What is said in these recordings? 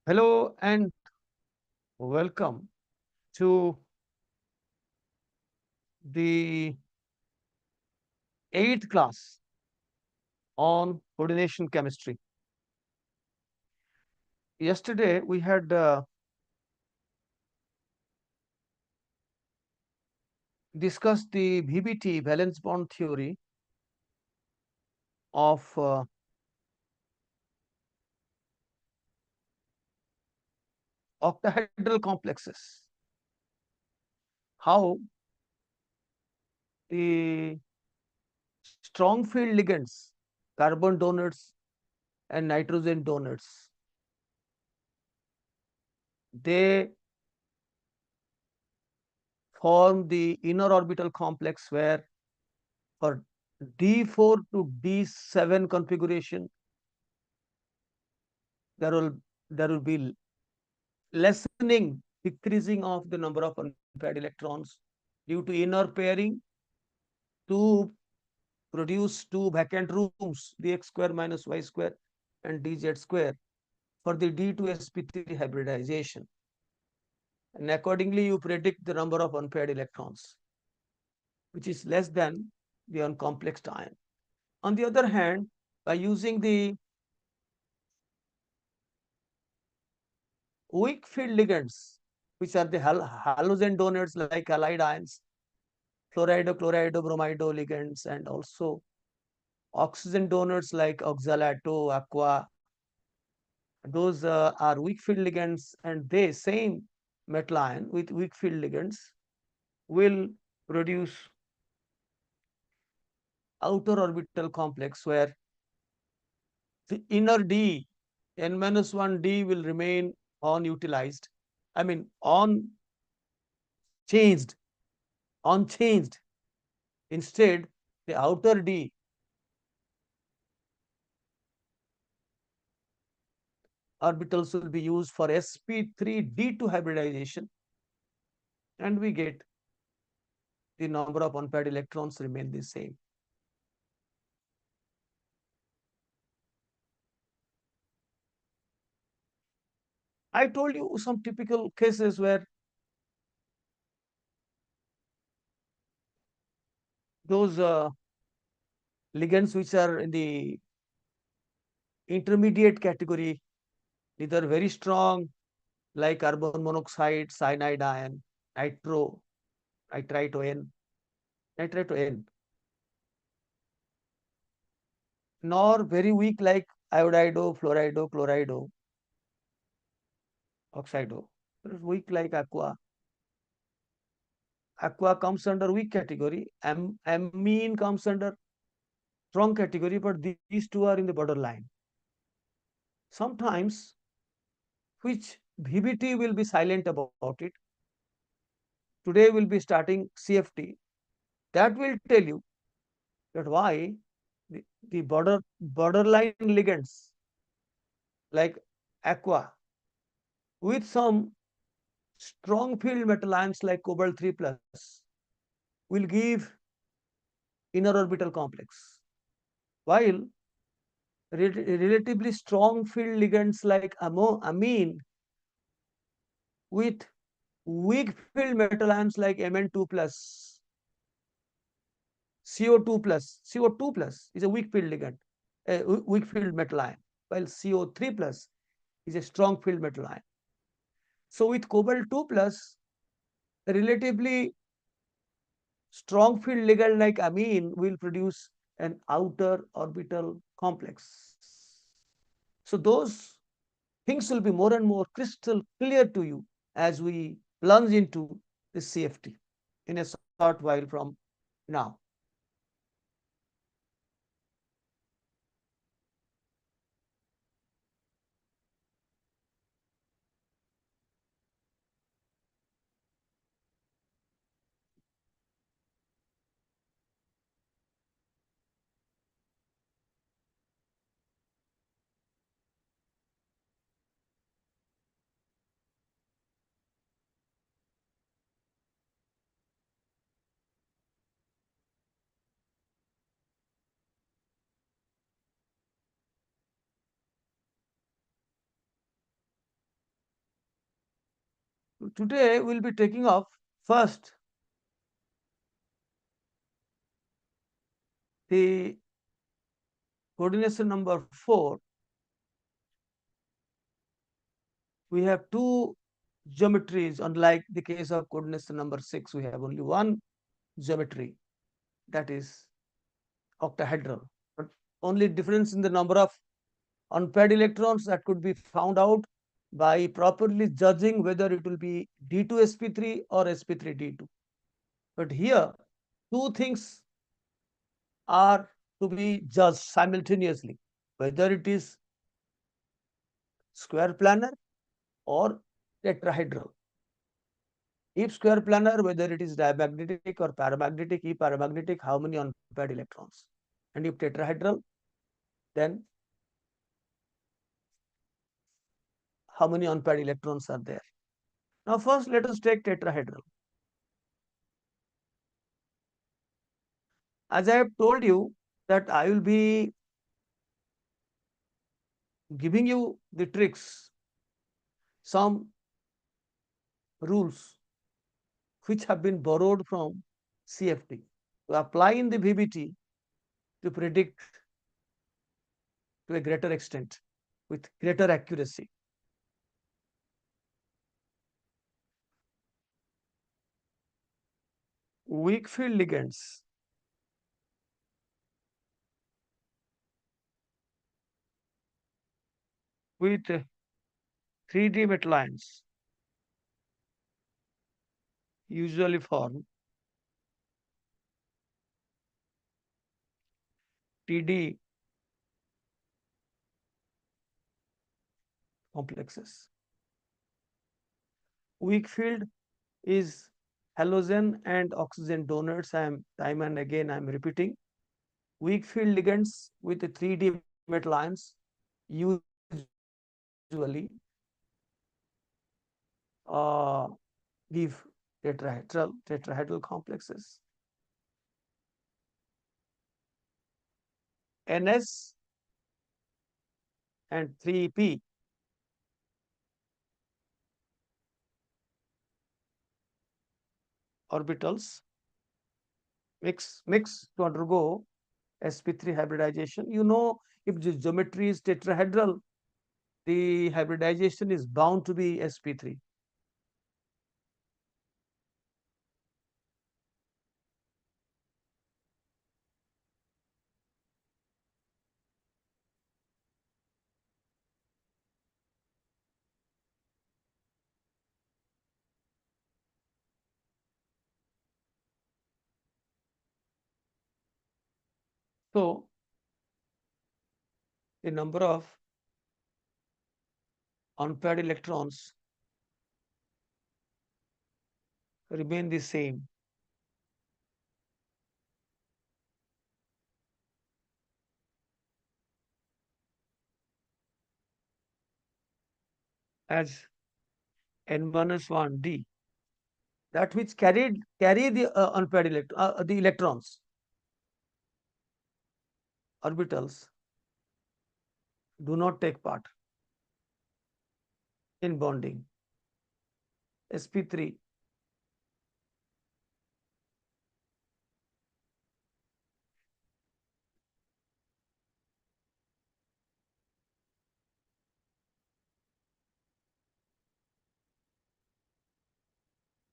Hello and welcome to the eighth class on coordination chemistry. Yesterday we had discussed the VBT valence bond theory of octahedral complexes. How the strong field ligands, carbon donors and nitrogen donors, they form the inner orbital complex where for D4 to D7 configuration there will there will be lessening, decreasing of the number of unpaired electrons due to inner pairing to produce two vacant rooms, dx square minus y square and dz square for the D to sp3 hybridization. And accordingly, you predict the number of unpaired electrons, which is less than the uncomplexed ion. On the other hand, by using the weak field ligands, which are the halogen donors like halide ions, fluorido, chlorido, bromido ligands, and also oxygen donors like oxalato, aqua. Those are weak field ligands, and they same metal ion with weak field ligands will produce outer orbital complex where the inner D, n minus 1 D will remain unutilized. I mean, changed, unchanged. Instead, the outer D orbitals will be used for sp3d2 hybridization, and we get the number of unpaired electrons remain the same. I told you some typical cases where those ligands which are in the intermediate category, either very strong like carbon monoxide, cyanide ion, nitro, nitrito N, nitrito N, nor very weak like iodido, fluorido, chlorido, oxido. Weak like aqua. Aqua comes under weak category. Amine comes under strong category, but these two are in the borderline. Sometimes, which VBT will be silent about it. Today we'll be starting CFT. That will tell you that why the borderline ligands like aqua with some strong field metal ions like cobalt 3 plus will give inner orbital complex, while relatively strong field ligands like amine with weak field metal ions like Mn2 plus, CO2 plus. CO2 plus is a weak field ligand, a weak field metal ion, while CO3 plus is a strong field metal ion. So with cobalt 2 plus, a relatively strong field ligand like amine will produce an outer orbital complex. So those things will be more and more crystal clear to you as we plunge into the CFT in a short while from now. Today we'll be taking off first the coordination number 4. We have two geometries, unlike the case of coordination number 6, we have only one geometry, that is octahedral. But only difference in the number of unpaired electrons that could be found out by properly judging whether it will be D2sp3 or sp3d2. But here, two things are to be judged simultaneously, whether it is square planar or tetrahedral. If square planar, whether it is diamagnetic or paramagnetic. If paramagnetic, how many unpaired electrons? And if tetrahedral, then how many unpaired electrons are there? Now first let us take tetrahedral. As I have told you that I will be giving you the tricks, some rules which have been borrowed from CFT to apply in the VBT to predict to a greater extent with greater accuracy. Weak field ligands with 3D metal ions usually form TD complexes. Weak field is halogen and oxygen donors. Time and again I am repeating. Weak field ligands with the 3D metal ions usually give tetrahedral complexes. NS and 3p orbitals mix to undergo sp3 hybridization. You know, if the geometry is tetrahedral, the hybridization is bound to be sp3. So the number of unpaired electrons remain the same. As n minus 1 d, that which carry the unpaired the electrons, orbitals do not take part in bonding. sp3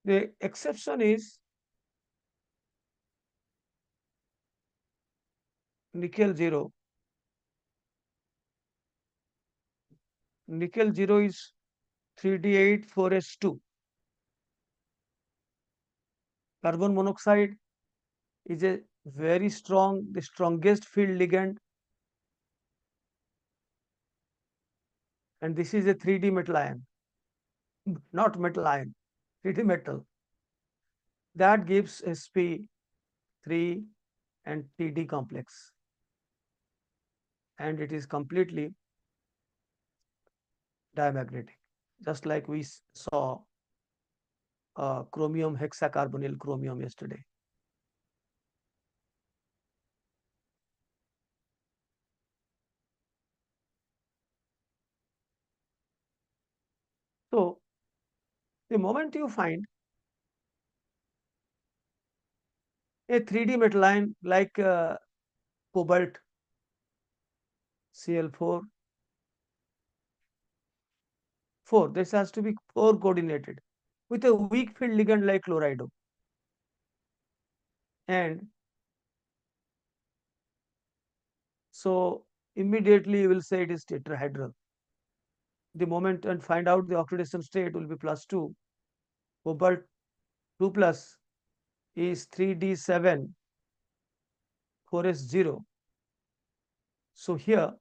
the exception is nickel 0. Nickel 0 is 3d8 4s2. Carbon monoxide is a very strong, the strongest field ligand, and this is a 3D metal ion, not metal ion, 3D metal. That gives sp3 and TD complex, and it is completely diamagnetic, just like we saw chromium hexacarbonyl chromium yesterday. So The moment you find a 3D metal ion like cobalt Cl4, 4, this has to be 4 coordinated with a weak field ligand like chlorido. And so immediately you will say it is tetrahedral. The moment and find out the oxidation state will be +2. Cobalt 2 plus is 3d7 4s0. So here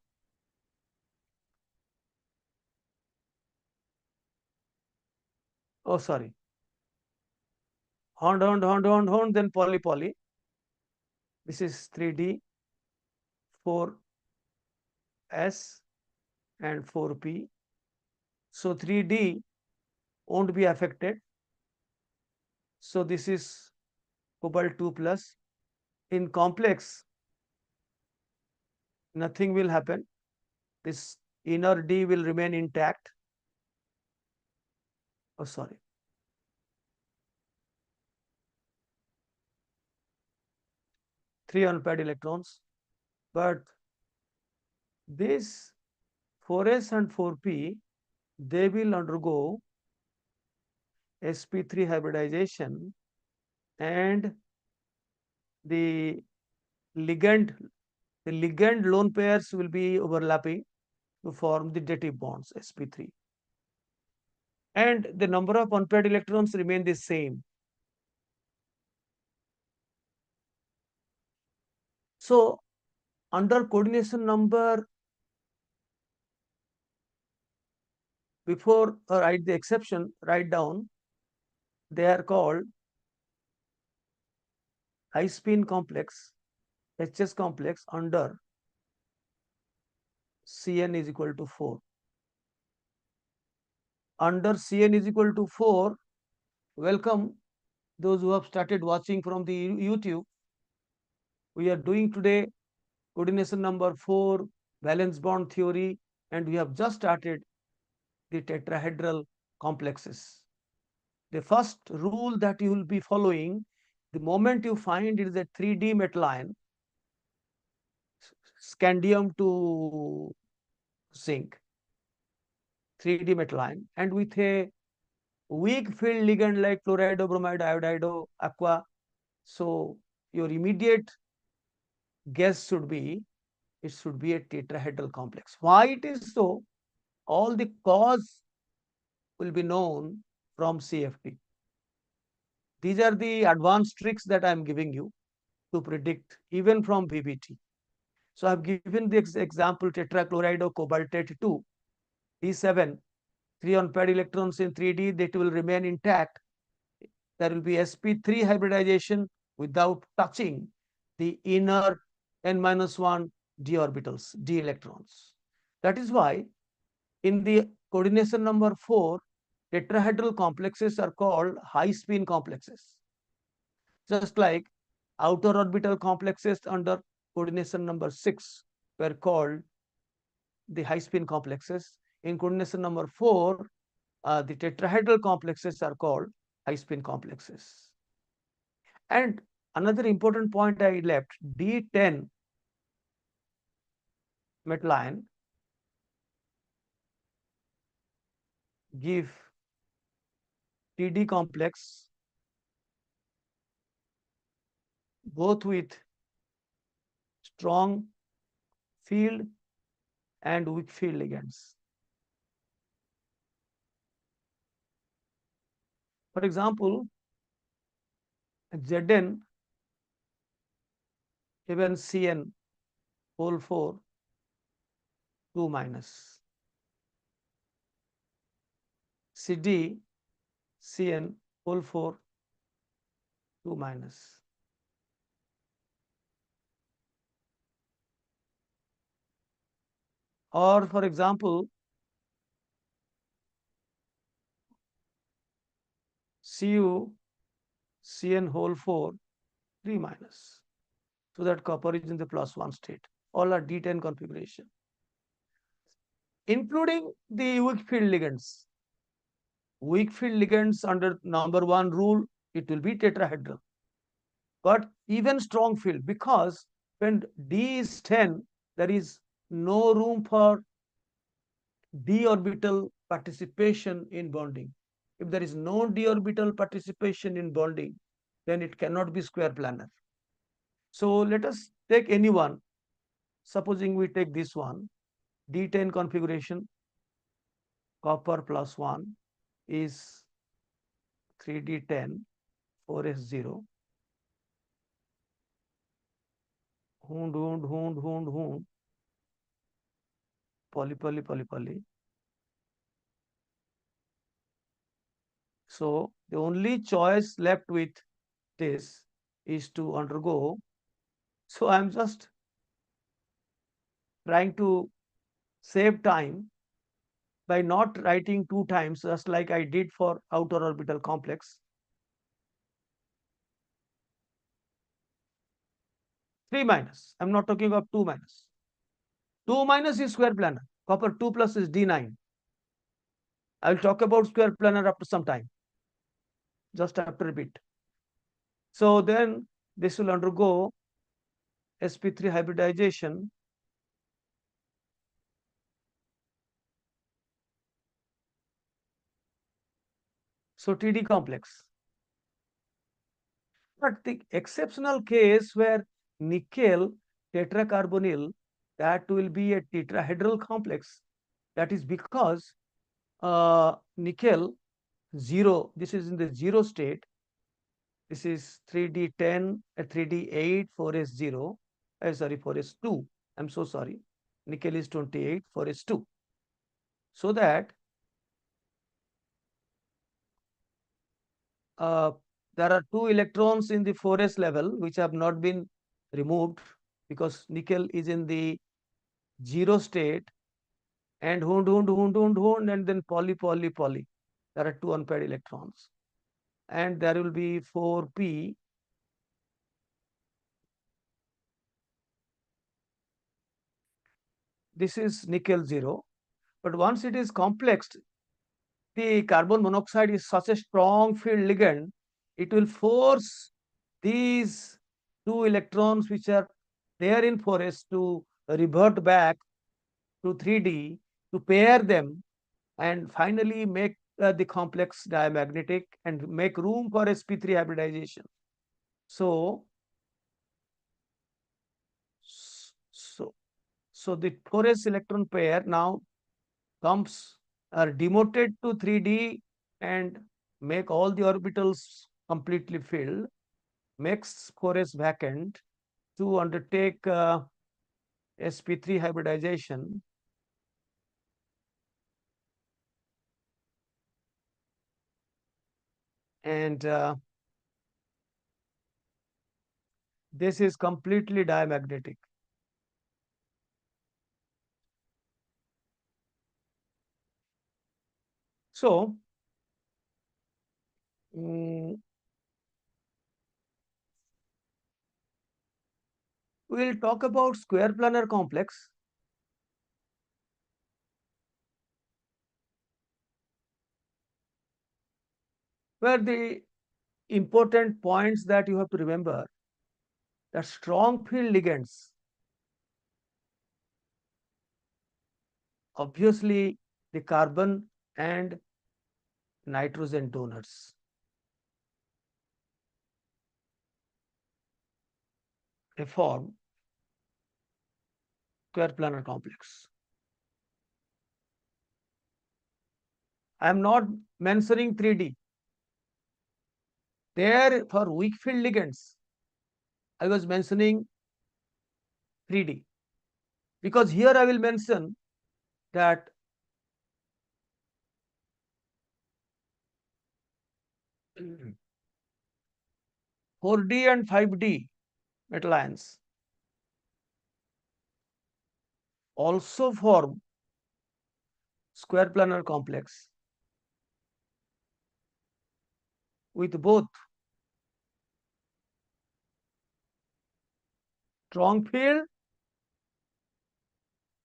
oh sorry, Hond, then poly. This is 3d 4s and 4p. So 3d won't be affected. So this is cobalt 2 plus. In complex, nothing will happen. This inner D will remain intact. Oh, sorry. 3 unpaired electrons. But this 4s and 4p, they will undergo sp3 hybridization, and the ligand lone pairs will be overlapping to form the dative bonds sp3, and the number of unpaired electrons remain the same. So under coordination number, before write the exception, write down they are called high spin complex, HS complex under Cn is equal to 4. Under Cn is equal to 4, welcome those who have started watching from the YouTube. We are doing today coordination number 4, valence bond theory, and we have just started the tetrahedral complexes. The first rule that you will be following, the moment you find it is a 3D metal ion, scandium to zinc, 3D metal ion, and with a weak field ligand like chlorido, bromido, iodido, aqua. So your immediate guess should be it should be a tetrahedral complex. Why it is so? All the cause will be known from CFT. These are the advanced tricks that I am giving you to predict even from VBT. So I have given the example tetrachlorido cobaltate 2, D7, 3 unpaired electrons in 3D that will remain intact. There will be sp3 hybridization without touching the inner n-1 d orbitals, d electrons. That is why in the coordination number 4, tetrahedral complexes are called high spin complexes. Just like outer orbital complexes under coordination number 6 were called the high spin complexes. In coordination number 4, the tetrahedral complexes are called high spin complexes. And another important point I left, D10 metal ion give TD complex both with strong field and weak field ligands. For example, Zn, even Cn whole 4, 2 minus. Cd, Cn whole 4, 2 minus. Or for example, Cu, Cn whole 4, 3 minus. So that copper is in the +1 state. All are D10 configuration, including the weak field ligands. weak field ligands under number one rule, it will be tetrahedral. But even strong field, because when D is 10, there is no room for d orbital participation in bonding. If there is no d orbital participation in bonding, then it cannot be square planar. So let us take any one. Supposing we take this one, D10 configuration, copper plus 1 is 3D10, 4S0, hund, poly. So the only choice left with this is to undergo. So I'm just trying to save time by not writing two times, just like I did for outer orbital complex. 3 minus. I'm not talking of 2 minus. 2 minus is square planar. Copper 2 plus is D9. I will talk about square planar after some time, just after a bit. So then this will undergo sp3 hybridization. So TD complex. But the exceptional case where nickel tetracarbonyl, that will be a tetrahedral complex. That is because nickel 0, this is in the 0 state. This is 3D10, 3D8, 4S0. Sorry, 4S2. I'm so sorry. Nickel is 28, 4S2. So that there are two electrons in the 4s level which have not been removed because nickel is in the 0 state, and and then poly. There are two unpaired electrons, and there will be 4p. This is nickel 0, but once it is complexed, the carbon monoxide is such a strong field ligand, it will force these two electrons which are there in 4s to revert back to 3D, to pair them and finally make the complex diamagnetic and make room for sp3 hybridization. So, so, so the 4s electron pair now comes are demoted to 3D and make all the orbitals completely filled, makes 4s vacant to undertake sp3 hybridization. And this is completely diamagnetic. So, we will talk about square planar complex. Where the important points that you have to remember, that strong field ligands, obviously the carbon and nitrogen donors, they form square planar complex. I am not mentioning 3D. There for weak field ligands, I was mentioning 3D. Because here I will mention that mm, 4D and 5D metal ions also form square planar complex with both strong field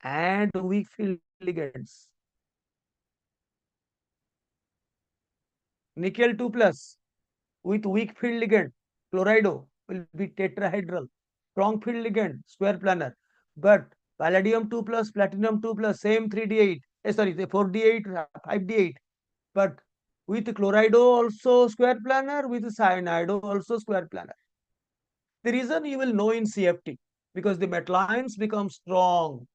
and weak field ligands. nickel 2 plus with weak field ligand, chlorido will be tetrahedral, strong field ligand, square planar. But palladium 2 plus, platinum 2 plus, same 3d8, sorry, the 4d8, 5d8. But with chlorido also square planar, with cyanido also square planar. The reason you will know in CFT, because the metal ions become strong.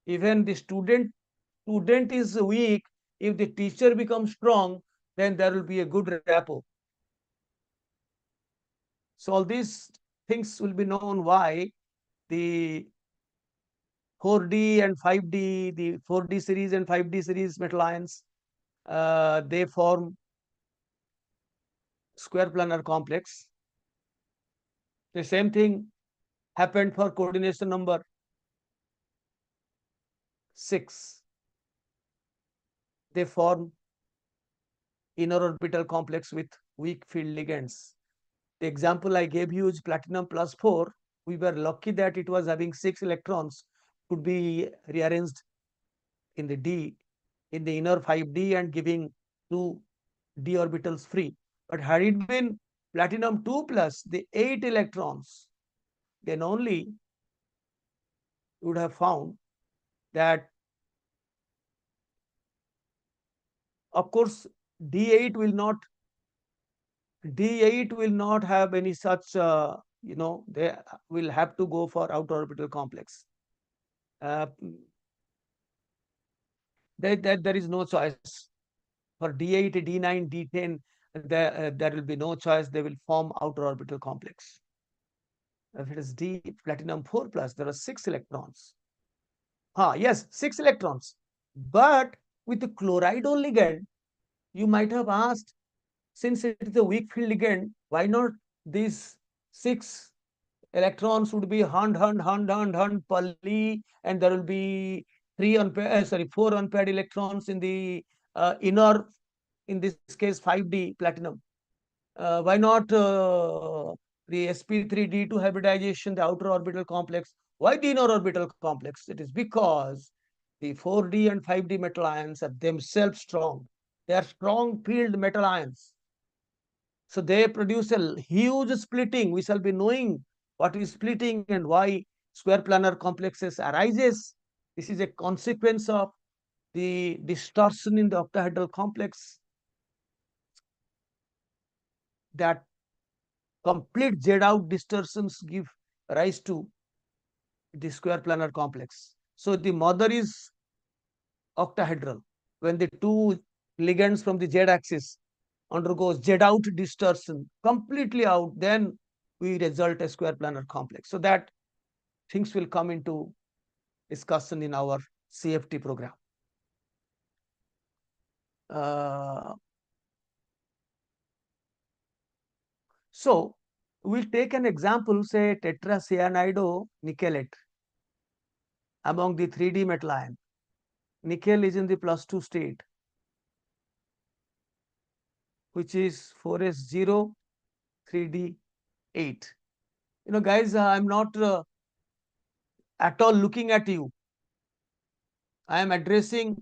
Even the student is weak, if the teacher becomes strong, then there will be a good rapport. So all these things will be known why the 4D and 5D, the 4D series and 5D series metal ions, they form square planar complex. The same thing happened for coordination number 6. They form inner orbital complex with weak field ligands. The example I gave you is platinum plus 4. We were lucky that it was having 6 electrons, could be rearranged in the D, in the inner 5D and giving 2 d orbitals free. But had it been platinum 2 plus, the 8 electrons, then only you would have found that, of course, D8 will not have any such, they will have to go for outer orbital complex. There is no choice. For D8, D9, D10, there will be no choice. They will form outer orbital complex. If it is D platinum 4 plus, there are 6 electrons. Yes, 6 electrons. But with the chlorido ligand, you might have asked, since it is a weak field ligand, why not these 6 electrons would be Hund, Pali, and there will be 4 unpaired electrons in the inner, in this case 5D platinum. Why not the sp3d2 hybridization, the outer orbital complex? Why the inner orbital complex? It is because the 4D and 5D metal ions are themselves strong. They are strong field metal ions. So they produce a huge splitting. We shall be knowing what is splitting and why square planar complexes arises. This is a consequence of the distortion in the octahedral complex, that complete Z out distortions give rise to the square planar complex. So the mother is octahedral. When the two ligands from the Z axis undergoes Z out distortion completely out, then we result a square planar complex. So that things will come into discussion in our CFT program. So we'll take an example, say tetracyanido nickelate among the 3D metal ion. Nickel is in the +2 state, which is 4s0, 3d8. Guys, I'm not at all looking at you. I am addressing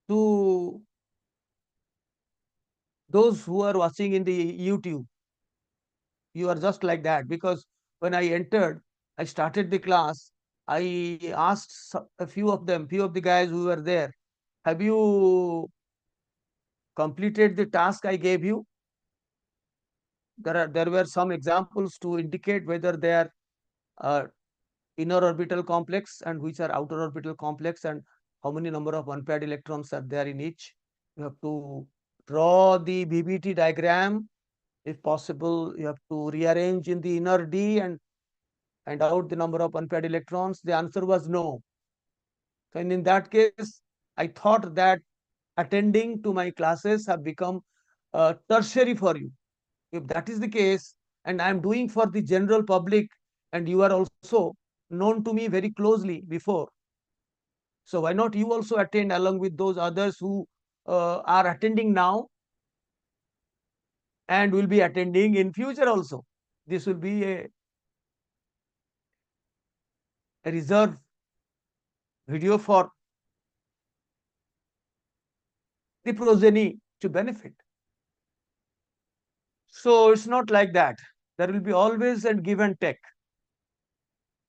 to those who are watching in the YouTube. You are just like that, because when I entered, I started the class, I asked a few of the guys who were there, have you completed the task I gave you? There were some examples to indicate whether they are uh, inner orbital complex and which are outer orbital complex, and how many number of unpaired electrons are there in each. You have to draw the VBT diagram. If possible, you have to rearrange in the inner D and find out the number of unpaired electrons. The answer was no. And in that case, I thought that attending to my classes have become tertiary for you. If that is the case, and I am doing for the general public, and you are also known to me very closely before, so why not you also attend along with those others who are attending now and will be attending in future also. This will be a reserve video for the progeny to benefit. So it's not like that. There will be always a give and take.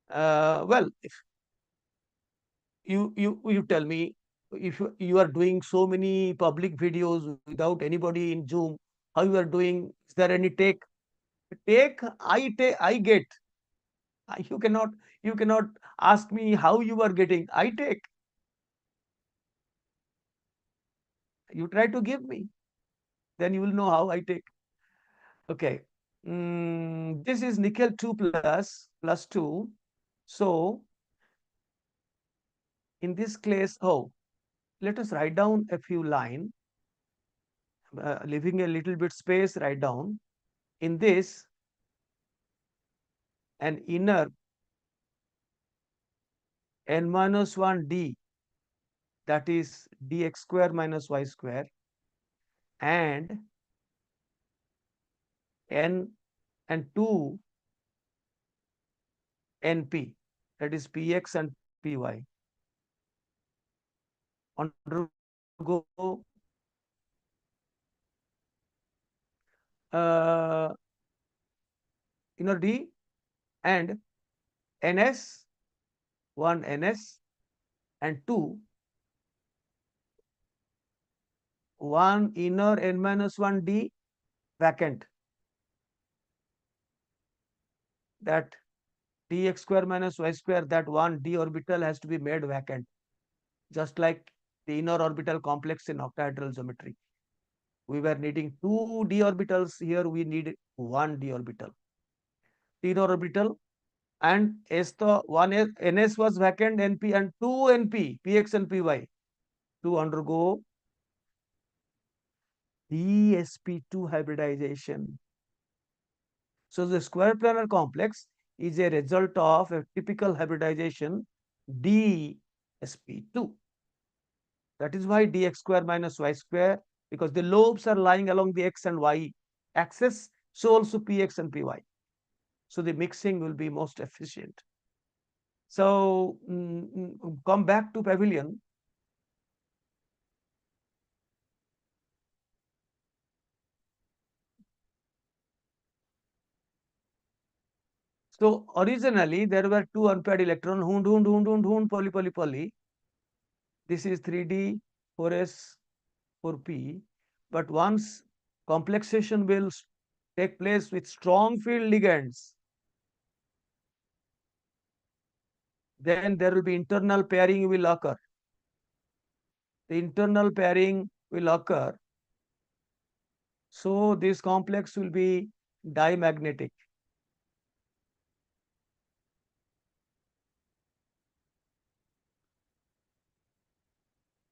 Well, if you tell me, if you are doing so many public videos without anybody in Zoom, how you are doing? Is there any take? Take, I get. You cannot ask me how you are getting. I take. You try to give me, then you will know how I take. Okay. This is nickel 2 plus 2. So in this case, let us write down a few line, leaving a little bit space, write down. In this, an inner n minus 1 d, that is dx square minus y square, and n and 2 np, that is px and py, undergo uh, inner d and ns, 1 ns and 2, 1 inner n minus 1 d vacant, that dx square minus y square, that one d orbital has to be made vacant, just like the inner orbital complex in octahedral geometry. We were needing 2 d orbitals, here we need 1 d orbital. Inner orbital and S the 1 ns was vacant, np and 2 np, px and py, to undergo dsp2 hybridization. So the square planar complex is a result of a typical hybridization dsp2. That is why dx square minus y square, because the lobes are lying along the x and y axis, so also px and py. So the mixing will be most efficient. So come back to pavilion. So originally there were two unpaired electrons, poly, poly, poly. This is 3d, 4s, 4p. But once complexation will take place with strong field ligands, then there will be internal pairing will occur. The internal pairing will occur. So this complex will be dimagnetic.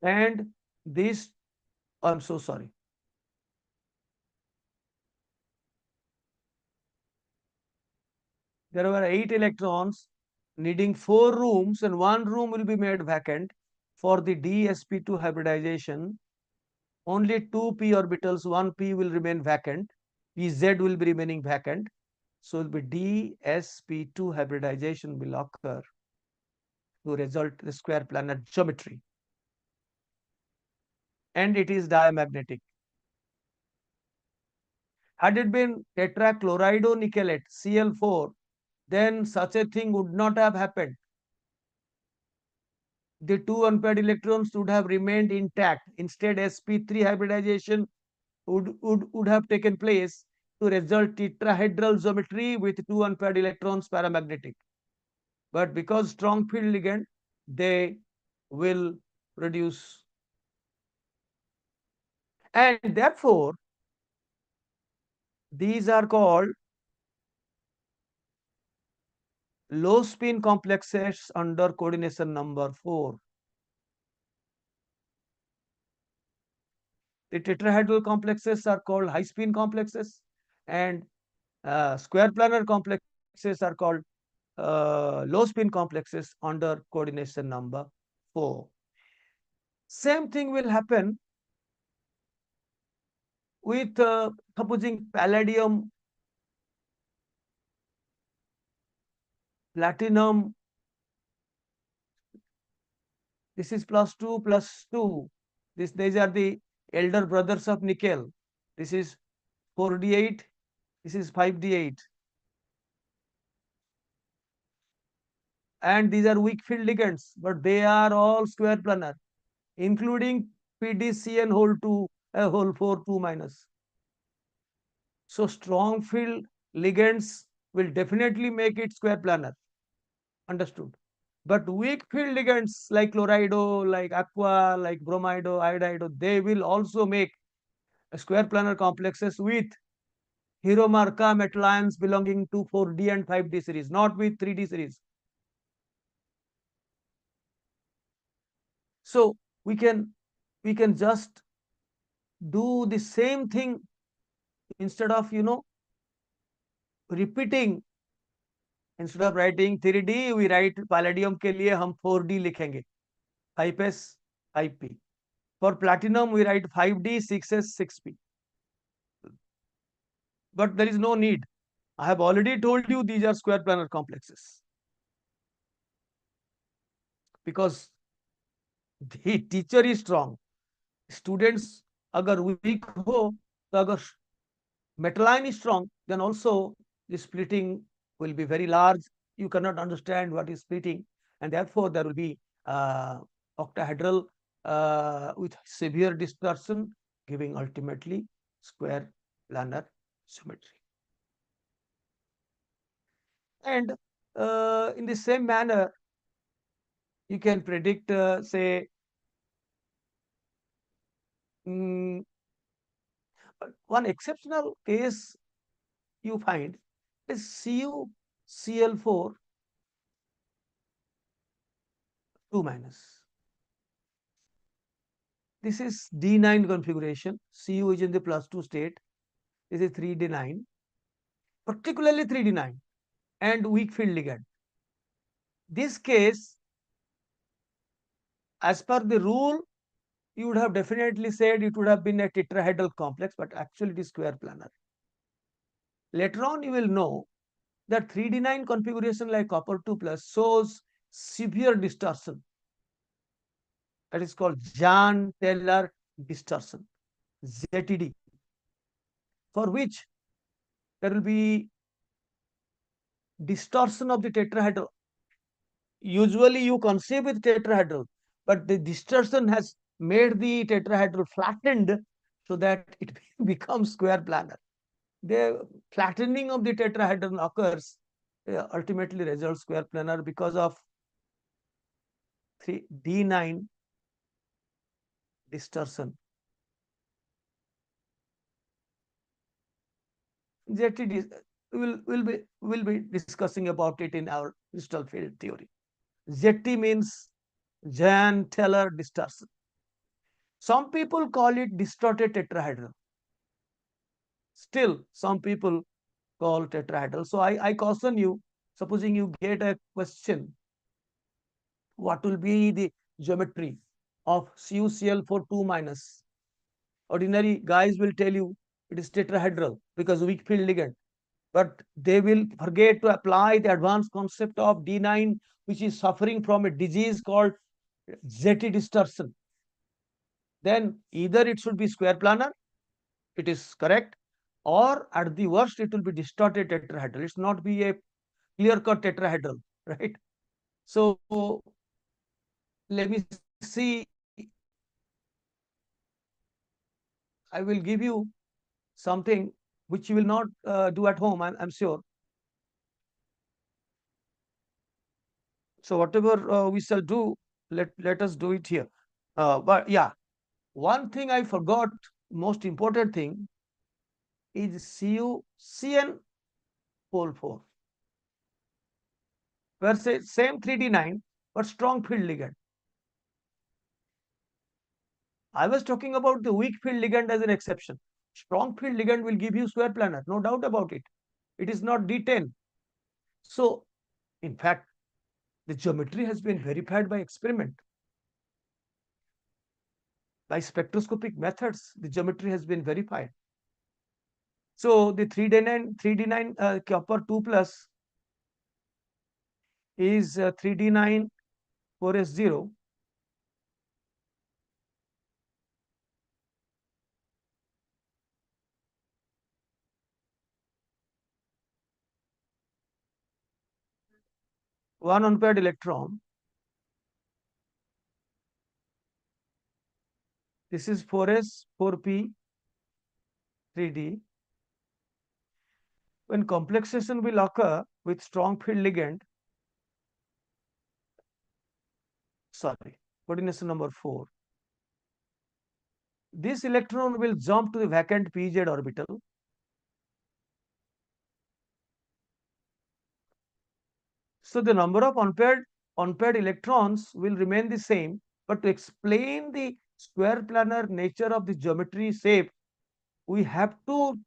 And this, I'm so sorry. There were 8 electrons needing 4 rooms, and 1 room will be made vacant for the dsp2 hybridization. Only 2 p orbitals, 1 p will remain vacant, pz will be remaining vacant. So it will be dsp2 hybridization will occur to result the square planar geometry. And it is diamagnetic. Had it been tetrachloridonickelate, Cl4, then such a thing would not have happened. The two unpaired electrons would have remained intact. Instead, sp3 hybridization would have taken place to result tetrahedral geometry with two unpaired electrons paramagnetic. But because strong field ligand, they will produce. And therefore, these are called low spin complexes under coordination number 4. The tetrahedral complexes are called high spin complexes, and square planar complexes are called low spin complexes under coordination number 4. Same thing will happen with supposing palladium, platinum. This is plus 2 plus 2. These are the elder brothers of nickel. This is 4d8, this is 5d8. And these are weak field ligands, but they are all square planar, including PDCN whole 2, whole 4, 2 minus. So strong field ligands will definitely make it square planar. Understood? But weak field ligands like chlorido, like aqua, like bromido, iodido, they will also make square planar complexes with hero marca metal ions belonging to 4D and 5D series, not with 3D series. So we can just do the same thing instead of repeating. Instead of writing 3D, we write palladium के लिए हम 4D लिखेंगे, 5s 5p. For platinum, we write 5D 6s 6p. But there is no need. I have already told you these are square planar complexes because the teacher is strong. Students agar weak ho, तो अगर metal ion is strong, then also the splitting will be very large. You cannot understand what is splitting, and therefore there will be octahedral with severe distortion, giving ultimately square planar symmetry. And in the same manner, you can predict, say, mm, one exceptional case you find is CuCl4 2 minus. This is D9 configuration. Cu is in the +2 state. This is 3D9, particularly 3D9 and weak field ligand. This case, as per the rule, you would have definitely said it would have been a tetrahedral complex, but actually it is square planar. Later on, you will know that 3D9 configuration like copper 2 plus shows severe distortion. That is called Jahn-Teller distortion, ZTD, for which there will be distortion of the tetrahedral. Usually you conceive with tetrahedral, but the distortion has made the tetrahedral flattened so that it becomes square planar. The flattening of the tetrahedron occurs, ultimately results square planar because of 3D9 distortion. ZTD will be discussing about it in our crystal field theory. ZT means Jahn-Teller distortion. Some people call it distorted tetrahedral. Still, some people call tetrahedral. So I caution you, supposing you get a question, what will be the geometry of CuCl for 2 minus? Ordinary guys will tell you it is tetrahedral because weak field ligand. But they will forget to apply the advanced concept of D9, which is suffering from a disease called ZT distortion. Then either it should be square planar, it is correct, or at the worst it will be distorted tetrahedral. It's not be a clear-cut tetrahedral, right? So let me see. I will give you something which you will not do at home, I'm sure. So whatever we shall do, let us do it here. But yeah, one thing I forgot, most important thing, is CuCN pole 4. Where say same 3D9, but strong field ligand. I was talking about the weak field ligand as an exception. Strong field ligand will give you square planar, no doubt about it. It is not D10. So, in fact, the geometry has been verified by experiment. By spectroscopic methods, the geometry has been verified. So, the 3D9 copper 2 plus is 3D9 4S0. one unpaired electron. This is 4s, 4p, 3d. When complexation will occur with strong field ligand, sorry, coordination number 4. This electron will jump to the vacant pz orbital. So the number of unpaired electrons will remain the same, but to explain the square planar nature of the geometry shape, we have to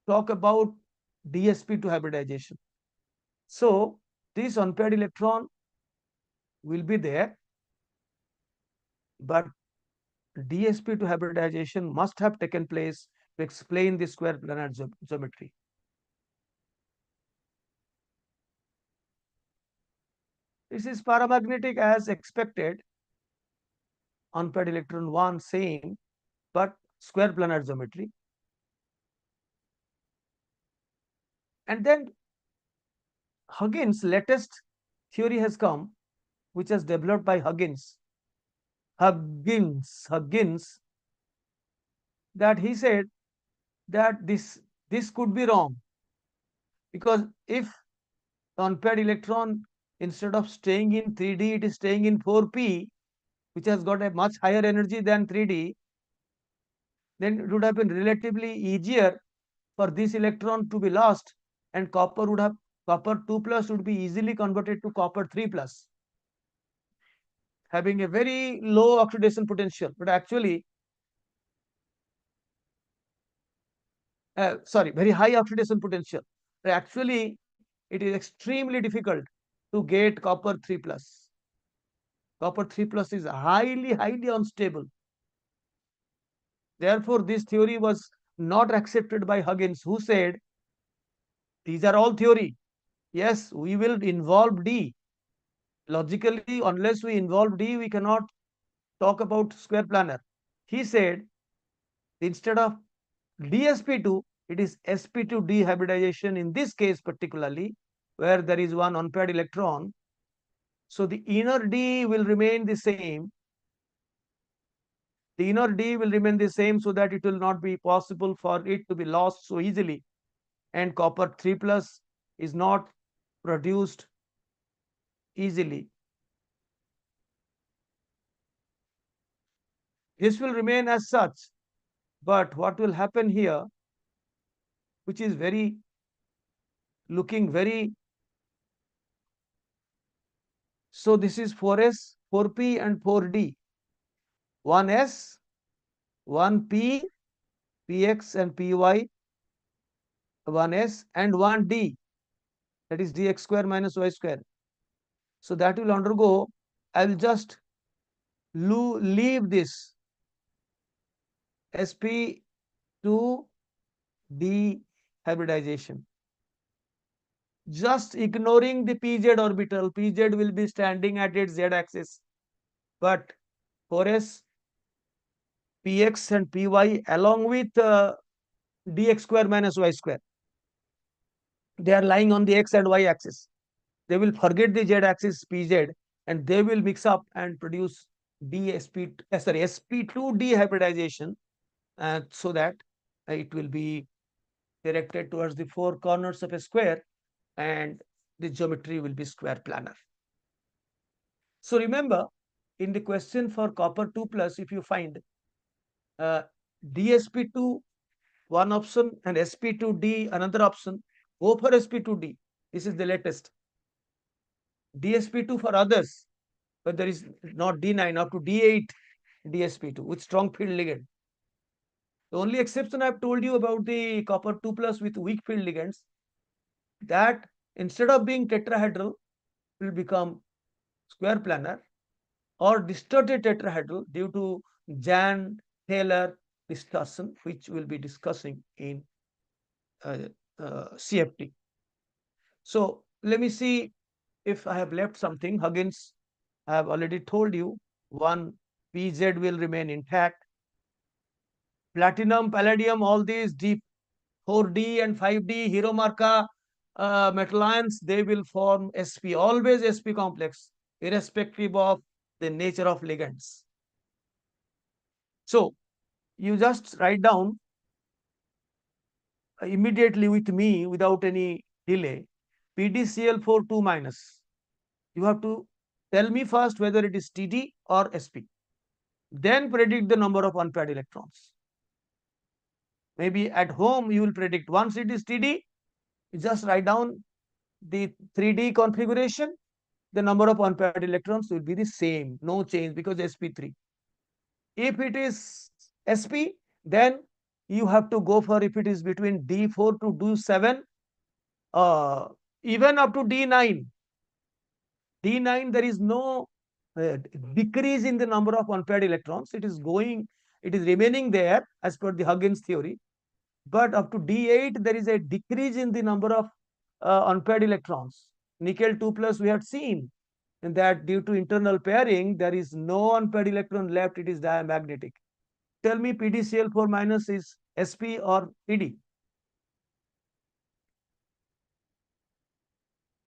talk about dsp2 hybridization. So this unpaired electron will be there, but dsp2 hybridization must have taken place to explain the square planar geometry. This is paramagnetic as expected. Unpaired electron 1 same, but square planar geometry. And then Huggins' latest theory has come, which was developed by Huggins, that he said that this could be wrong, because if the unpaired electron, instead of staying in 3D, it is staying in 4p, which has got a much higher energy than 3D, then it would have been relatively easier for this electron to be lost, and copper 2 plus would be easily converted to copper 3 plus, having a very low oxidation potential. But actually, very high oxidation potential. But actually, it is extremely difficult to get copper 3 plus. Copper 3 plus is highly unstable. Therefore, this theory was not accepted by Huggins, who said, these are all theory. Yes, we will involve D. Logically, unless we involve D, we cannot talk about square planar. He said, instead of dsp2, it is sp2d hybridization in this case particularly, where there is one unpaired electron. So the inner D will remain the same. The inner D will remain the same, so that it will not be possible for it to be lost so easily. And copper 3 plus is not produced easily. This will remain as such. But what will happen here, which is looking very, so this is 4s, 4p and 4d. 1s, 1p, px and py, 1s and 1d, that is dx square minus y square. So that will undergo, I will just leave this sp2d hybridization, just ignoring the pz orbital. Pz will be standing at its z axis, but 4s, px and py along with dx square minus y square, they are lying on the x and y axis. They will forget the z axis pz, and they will mix up and produce sp2d hybridization, so that it will be directed towards the four corners of a square, and the geometry will be square planar. So remember, in the question for copper 2 plus, if you find dsp2 one option and sp2d another option, go for sp2d. This is the latest. dsp2 for others, but there is not d9 up to d8 dsp2 with strong field ligand. The only exception I have told you about the copper 2 plus with weak field ligands, that instead of being tetrahedral will become square planar or distorted tetrahedral due to Jahn-Taylor distortion, which we'll be discussing in CFT. So let me see if I have left something. Huggins, I have already told you, one pz will remain intact. Platinum, palladium, all these deep 4d and 5d, hero marker, metal ions, they will form sp, always sp complex, irrespective of the nature of ligands. So you just write down immediately with me without any delay, PdCl4 2 minus. You have to tell me first whether it is Td or sp. Then predict the number of unpaired electrons. Maybe at home you will predict once it is Td, you just write down the 3D configuration, the number of unpaired electrons will be the same, no change because sp3. If it is sp, then you have to go for, if it is between d4 to d7, uh, even up to d9. D9, there is no decrease in the number of unpaired electrons. It is remaining there as per the Huggins theory. But up to D8, there is a decrease in the number of unpaired electrons. Nickel 2 plus, we had seen in that due to internal pairing, there is no unpaired electron left. It is diamagnetic. Tell me PdCl4 minus is sp or Td?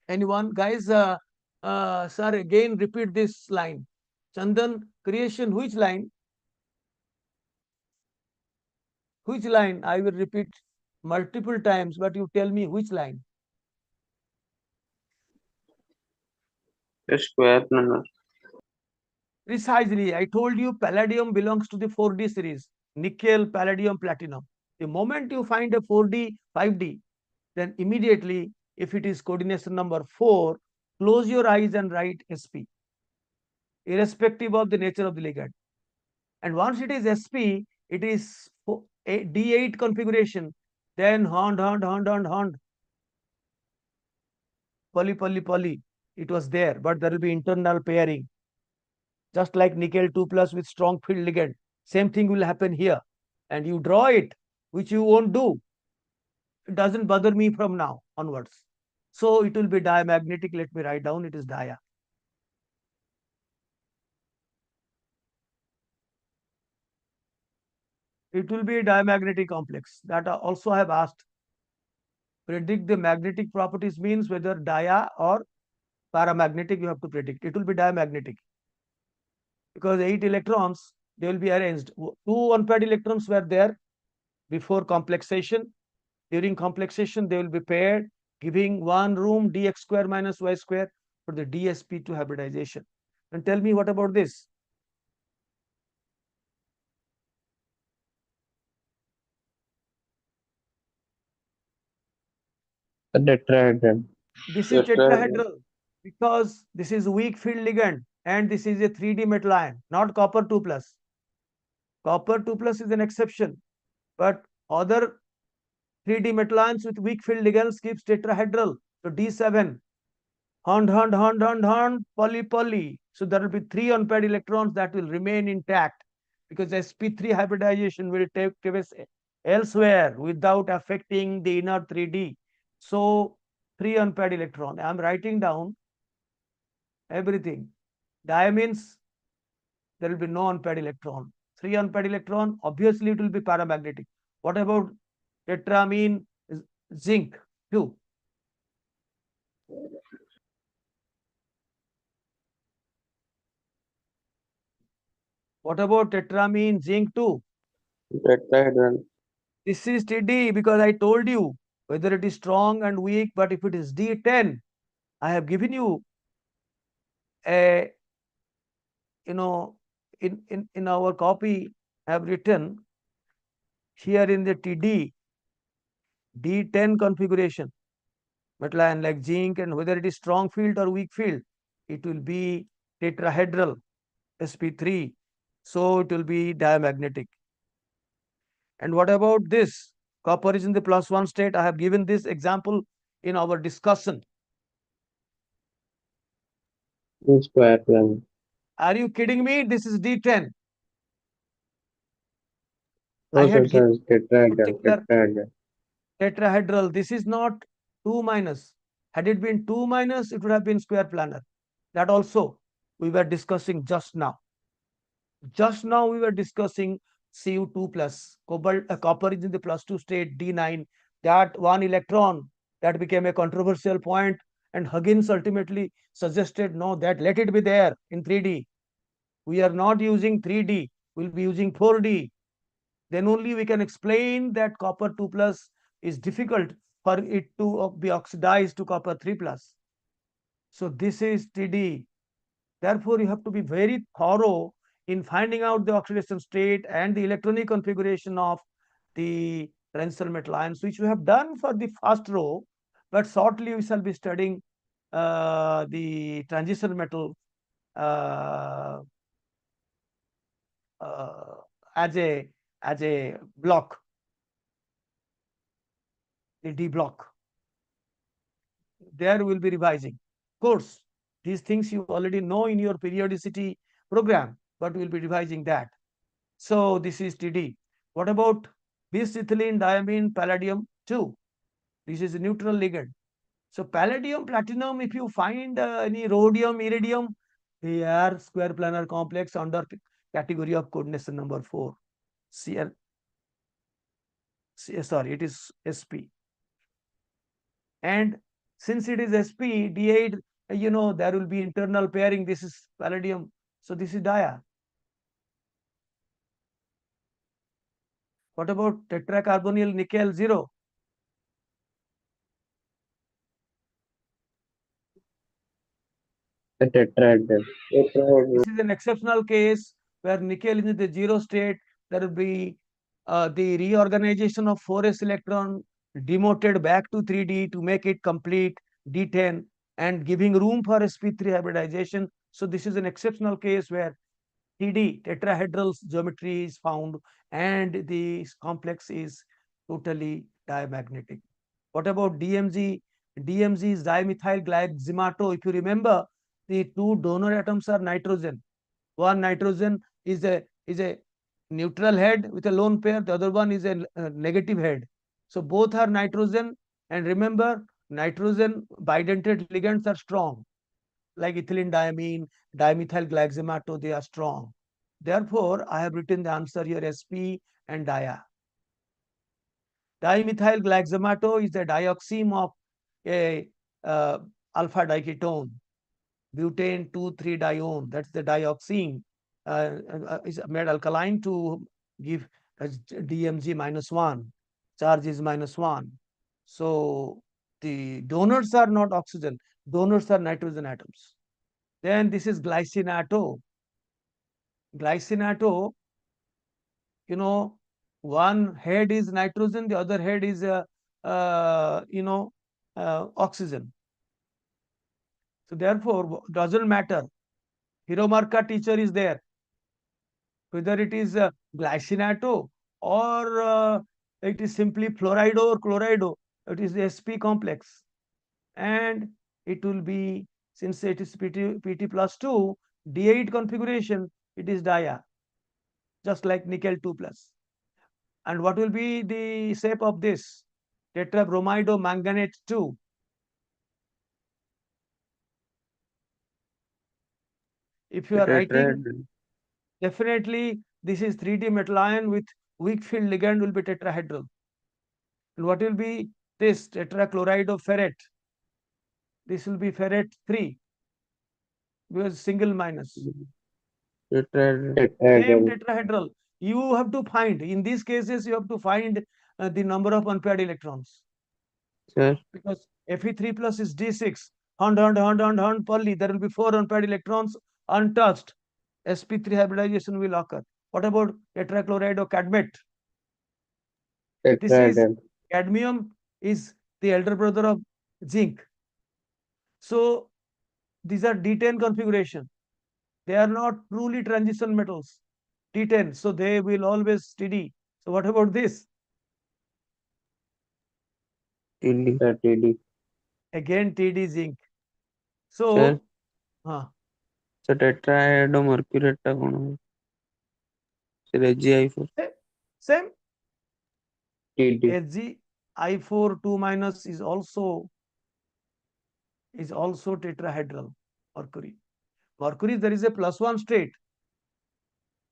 Anyone? Guys, sir, again repeat this line. Chandan, creation, which line? Which line? I will repeat multiple times, but you tell me which line. A square planar. Precisely, I told you palladium belongs to the 4D series. Nickel, palladium, platinum. The moment you find a 4D, 5D, then immediately, if it is coordination number 4, close your eyes and write sp, irrespective of the nature of the ligand. And once it is sp, it is a D8 configuration. Then Hond, poly. It was there, but there will be internal pairing. Just like nickel 2 plus with strong field ligand. Same thing will happen here. And you draw it, which you won't do. It doesn't bother me from now onwards. So it will be diamagnetic. Let me write down, it is dia. It will be a diamagnetic complex. That also I have asked. Predict the magnetic properties means whether dia or paramagnetic you have to predict. It will be diamagnetic. Because 8 electrons, they will be arranged. 2 unpaired electrons were there before complexation. During complexation, they will be paired, giving one room dx square minus y square for the dsp2 hybridization. And tell me, what about this? The tetrahedral. This is Tetrahedral. tetrahedral because this is weak field ligand and this is a 3D metal ion, not copper 2 plus. Copper 2 plus is an exception, but other 3D metal ions with weak field ligands keeps tetrahedral. So D7, poly. So there will be 3 unpaired electrons that will remain intact because sp3 hybridization will take place elsewhere without affecting the inner 3D. So 3 unpaired electron. I am writing down everything. Dia means there will be no unpaired electron. 3 unpaired electron, obviously it will be paramagnetic. What about tetramine zinc 2? What about tetramine zinc 2? Tetrahedral. This is TD because I told you whether it is strong and weak, but if it is D10, I have given you a, in our copy, I have written here in the TD, D10 configuration, metal ion like zinc, and whether it is strong field or weak field, it will be tetrahedral, sp3. So it will be diamagnetic. And what about this? Copper is in the +1 state. I have given this example in our discussion. Square planar. Are you kidding me? This is D10. No, I sir, had given tetrahedral. particular tetrahedral. This is not 2 minus. Had it been 2 minus, it would have been square planar. That also we were discussing just now. Just now we were discussing Cu2 plus. Copper is in the +2 state, D9. That one electron That became a controversial point, and Huggins ultimately suggested no, that let it be there in 3D. We are not using 3D, we'll be using 4D. Then only we can explain that copper 2 plus is difficult for it to be oxidized to copper 3 plus. So this is TD. Therefore, you have to be very thorough in finding out the oxidation state and the electronic configuration of the transition metal ions, which we have done for the first row, but shortly we shall be studying the transition metal uh, uh, as a block, the D block. There we'll be revising. Of course, these things you already know in your periodicity program, but we'll be revising that. So this is TD. What about bis-ethylene diamine palladium 2? This is a neutral ligand. So palladium, platinum, if you find any rhodium, iridium, they are square planar complex under category of coordination number 4. CL, sorry, it is SP. And since it is SP, D8, there will be internal pairing. This is palladium. So this is dia. What about tetracarbonyl nickel 0? The tetrahedral. Tetrahedral. This is an exceptional case where nickel is in the 0 state. There will be the reorganization of 4s electron demoted back to 3D to make it complete D10 and giving room for sp3 hybridization. So this is an exceptional case where TD, tetrahedral geometry is found and the complex is totally diamagnetic. What about DMZ? DMZ is dimethyl glycosimato. If you remember, the two donor atoms are nitrogen. One nitrogen is a neutral head with a lone pair. The other one is a negative head. So both are nitrogen. And remember, nitrogen bidentate ligands are strong, like ethylene diamine, dimethyl glycosimato. They are strong. Therefore, I have written the answer here: Sp and dia. Dimethyl glycosimato is the dioxime of a alpha diketone, butane 2,3-dione. That's the dioxime. Is made alkaline to give DMG -1. Charge is -1. So the donors are not oxygen. Donors are nitrogen atoms. Then this is glycinato. Glycinato, one head is nitrogen, the other head is oxygen. So therefore, doesn't matter. Hiromarka teacher is there. Whether it is glycinato or it is simply fluorido or chlorido, it is the sp complex. And it will be, since it is PT plus 2, D8 configuration, it is dia, just like nickel 2 plus. And what will be the shape of this? Tetrabromido manganate 2. If you are writing, Tetrahedral. definitely this is 3D metal ion with weak field ligand will be tetrahedral. And what will be this? Tetrachloride of ferret. This will be ferret 3 because single minus. Tetrahedral. Same Tetrahedral. tetrahedral. You have to find, in these cases, you have to find the number of unpaired electrons. Sir, Because Fe3 plus is D6. Hunt, Perley. There will be 4 unpaired electrons untouched. sp3 hybridization will occur. What about tetrachloride or cadmiate? This is Tetrahedral. cadmium is the elder brother of zinc. So these are D10 configuration. They are not truly transition metals. D10. So they will always TD. So what about this? TD. The TD. Again TD zinc. Sir, So tetrahedro mercury ଟା କଣ? Sir, AgI4. same. TD. Ag I4 2- is also tetrahedral mercury. Mercury, there is a +1 state,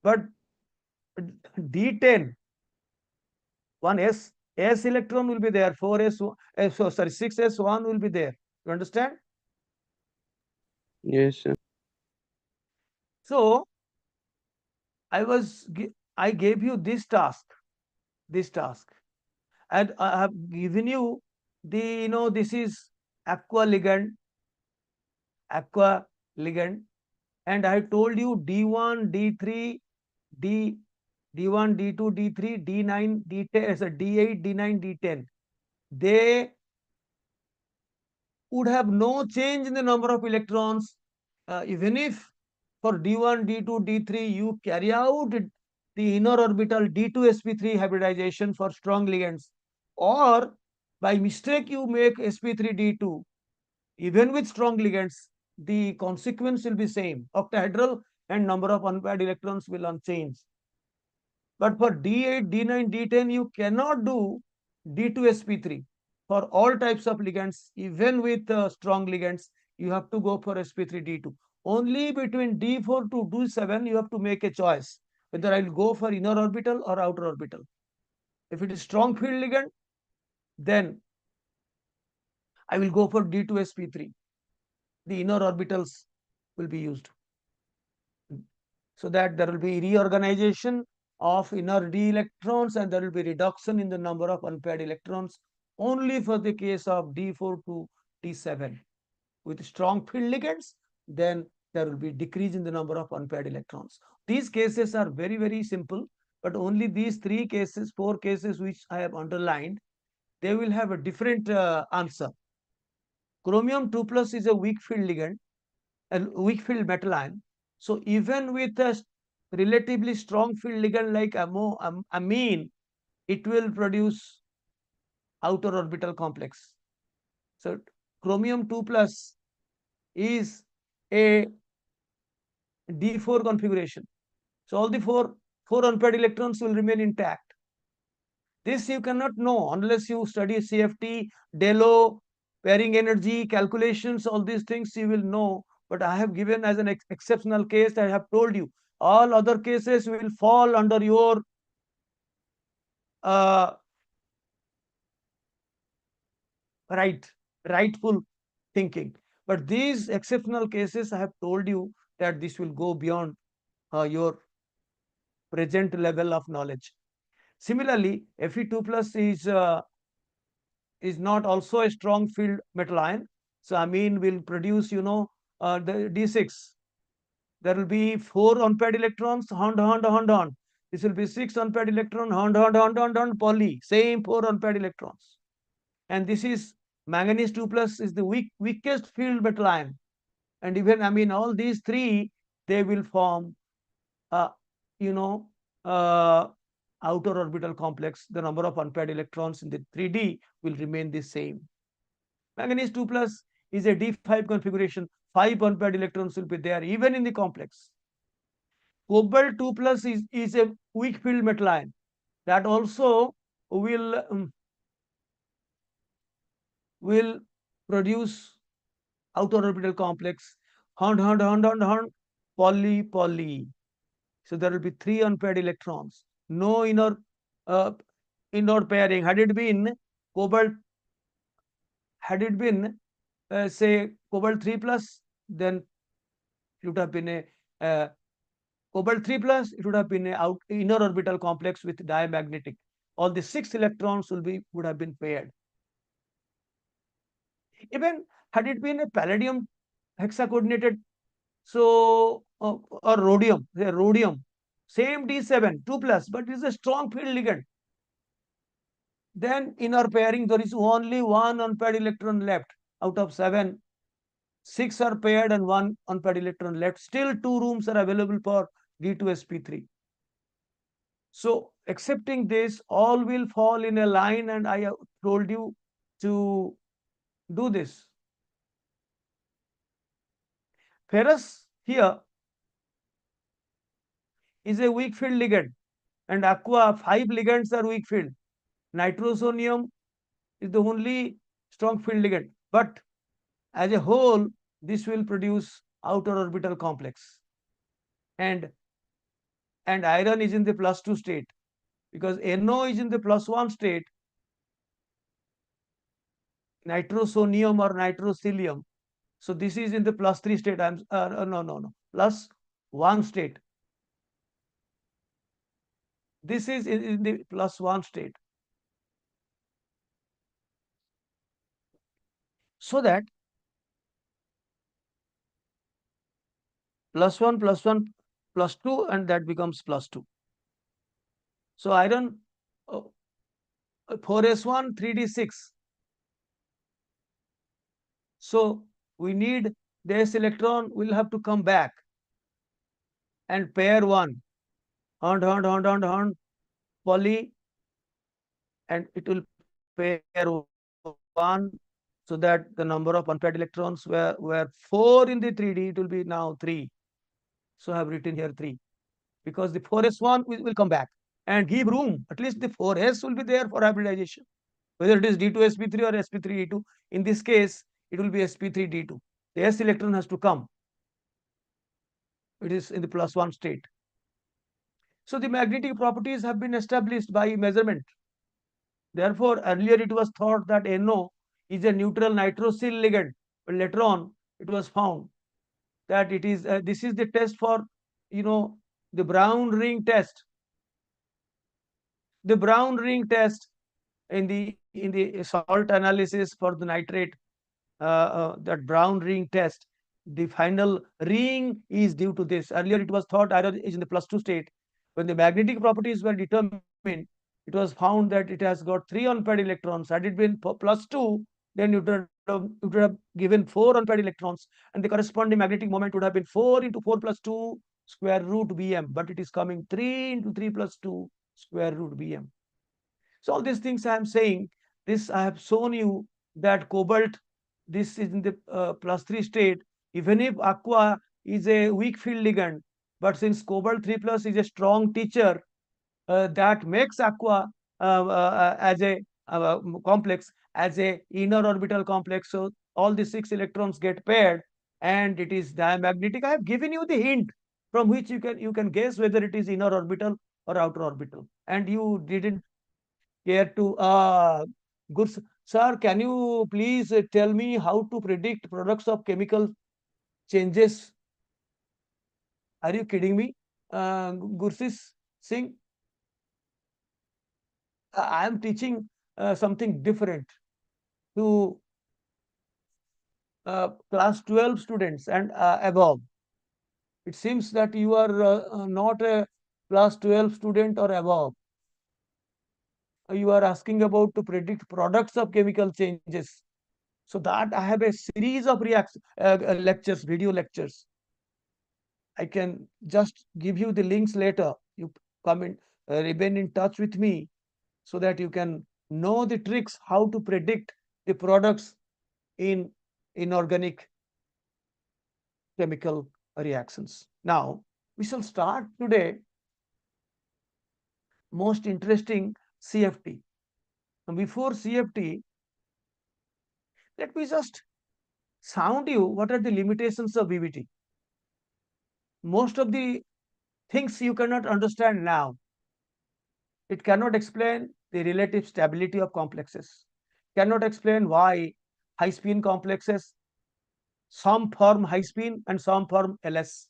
but D10 1s S electron will be there, 4s, sorry, 6s1 will be there. You understand? Yes, sir. So I gave you this task, and I have given you this is aqua ligand, aqua ligand, and I told you D1, D3, D D1, D2, D3, D9, D10, so D8, D9, D10. They would have no change in the number of electrons, even if for D1, D2, D3 you carry out the inner orbital D2 sp3 hybridization for strong ligands, or by mistake you make sp3 D2, even with strong ligands, the consequence will be same. Octahedral and number of unpaired electrons will unchanged. But for D8, D9, D10, you cannot do D2sp3. For all types of ligands, even with strong ligands, you have to go for sp3d2. Only between D4 to D7, you have to make a choice whether I will go for inner orbital or outer orbital. If it is strong field ligand, then I will go for D2sp3. The inner orbitals will be used, so that there will be reorganization of inner d electrons and there will be reduction in the number of unpaired electrons only for the case of D4 to D7. With strong field ligands, then there will be decrease in the number of unpaired electrons. These cases are very, very simple, but only these three cases, four cases which I have underlined, they will have a different answer. Chromium 2 plus is a weak field ligand, a weak field metal ion. So even with a relatively strong field ligand like amine, it will produce outer orbital complex. So chromium 2 plus is a D4 configuration. So all the four unpaired electrons will remain intact. This you cannot know unless you study CFT, Delo, pairing energy, calculations, all these things you will know. But I have given as an exceptional case, I have told you. All other cases will fall under your uh, rightful thinking. But these exceptional cases, I have told you that this will go beyond your present level of knowledge. Similarly, Fe2 plus is not also a strong field metal ion. So amine will produce, the D6. There will be 4 unpaired electrons, hand. This will be 6 unpaired electron, hand, poly. Same 4 unpaired electrons. And this is manganese 2 plus is the weakest field metal ion. And even, all these three, they will form, uh, you know, uh, outer orbital complex. The number of unpaired electrons in the 3D will remain the same. Manganese 2 plus is a D5 configuration. 5 unpaired electrons will be there even in the complex. Cobalt 2 plus is a weak field metal ion that also will produce outer orbital complex, hand, poly. So there will be 3 unpaired electrons. No uh, inner pairing. Cobalt, had it been say cobalt 3 plus, then it would have been a cobalt 3 plus, it would have been a inner orbital complex with diamagnetic. All the 6 electrons would have been paired. Even had it been a palladium hexacoordinated, so or rhodium, same D7, 2 plus, but it is a strong field ligand. Then in our pairing, there is only 1 unpaired electron left out of 7. 6 are paired and 1 unpaired electron left. Still 2 rooms are available for D2sp3. So accepting this, all will fall in a line, and I have told you to do this. Ferrous here is a weak field ligand, and aqua, 5 ligands are weak field. Nitrosonium is the only strong field ligand, but as a whole, this will produce outer orbital complex. And iron is in the +2 state, because NO is in the +1 state. nitrosonium or nitrocilium. So this is in the +3 state. No, +1 state. This is in the +1 state. So that +1 +1 +2, and that becomes +2. So iron 4s1 3d6. So we need this electron will have to come back and pair one poly, and it will pair one, so that the number of unpaired electrons were 4 in the 3D, it will be now 3. So I have written here 3, because the 4s1 will come back and give room. At least the 4s will be there for hybridization, whether it is D2sp3 or sp3d2. In this case, it will be sp3d2. The s electron has to come. It is in the +1 state. So the magnetic properties have been established by measurement. Therefore, earlier it was thought that NO is a neutral nitrosyl ligand, but later on it was found that it is this is the test for, the brown ring test. The brown ring test in the salt analysis for the nitrate, that brown ring test, the final ring is due to this. Earlier it was thought iron is in the +2 state. When the magnetic properties were determined, it was found that it has got 3 unpaired electrons. Had it been +2, then it would have given 4 unpaired electrons, and the corresponding magnetic moment would have been 4 into 4 + 2 square root Bm, but it is coming 3 into 3 + 2 square root Bm. So all these things I am saying, this I have shown you that cobalt, this is in the +3 state. Even if aqua is a weak field ligand, but since cobalt 3+ is a strong teacher, that makes aqua as a complex, as a inner orbital complex. So all the 6 electrons get paired, and it is diamagnetic. I have given you the hint from which you can guess whether it is inner orbital or outer orbital, and you didn't care to. Good sir, can you please tell me how to predict products of chemical changes? Are you kidding me, Gursis Singh? I am teaching something different to class 12 students and above. It seems that you are not a class 12 student or above. You are asking about to predict products of chemical changes. So that I have a series of lectures, video lectures. I can just give you the links later. You come in, remain in touch with me, so that you can know the tricks how to predict the products in inorganic chemical reactions. Now, we shall start today most interesting CFT. And before CFT, let me just sound you what are the limitations of VBT. Most of the things you cannot understand now. It cannot explain the relative stability of complexes, cannot explain why high spin complexes, some form high spin and some form LS.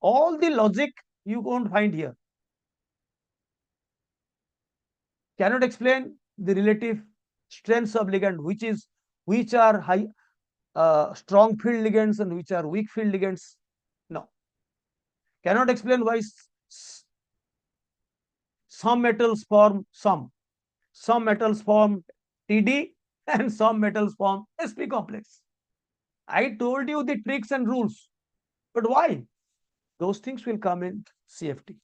All the logic you won't find here. Cannot explain the relative strengths of ligand, which are high strong field ligands and which are weak field ligands. No. Cannot explain why some metals form some metals form TD and some metals form SP complex. I told you the tricks and rules, but why? Those things will come in CFT.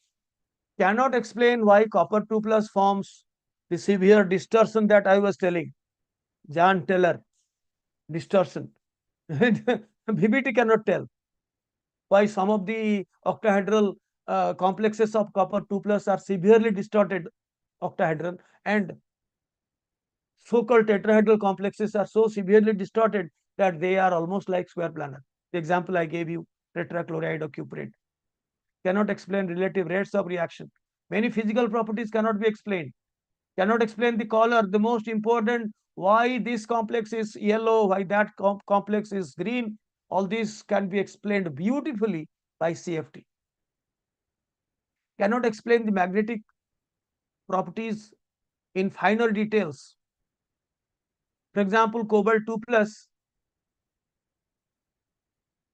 Cannot explain why copper 2+ forms the severe distortion that I was telling. Jan Teller distortion. VBT cannot tell why some of the octahedral complexes of copper 2+ are severely distorted octahedral, and so-called tetrahedral complexes are so severely distorted that they are almost like square planar. The example I gave you, tetrachloride or cuprate. Cannot explain relative rates of reaction. Many physical properties cannot be explained. Cannot explain the color, the most important why this complex is yellow, why that complex is green. All this can be explained beautifully by CFT. Cannot explain the magnetic properties in finer details. For example, cobalt 2 plus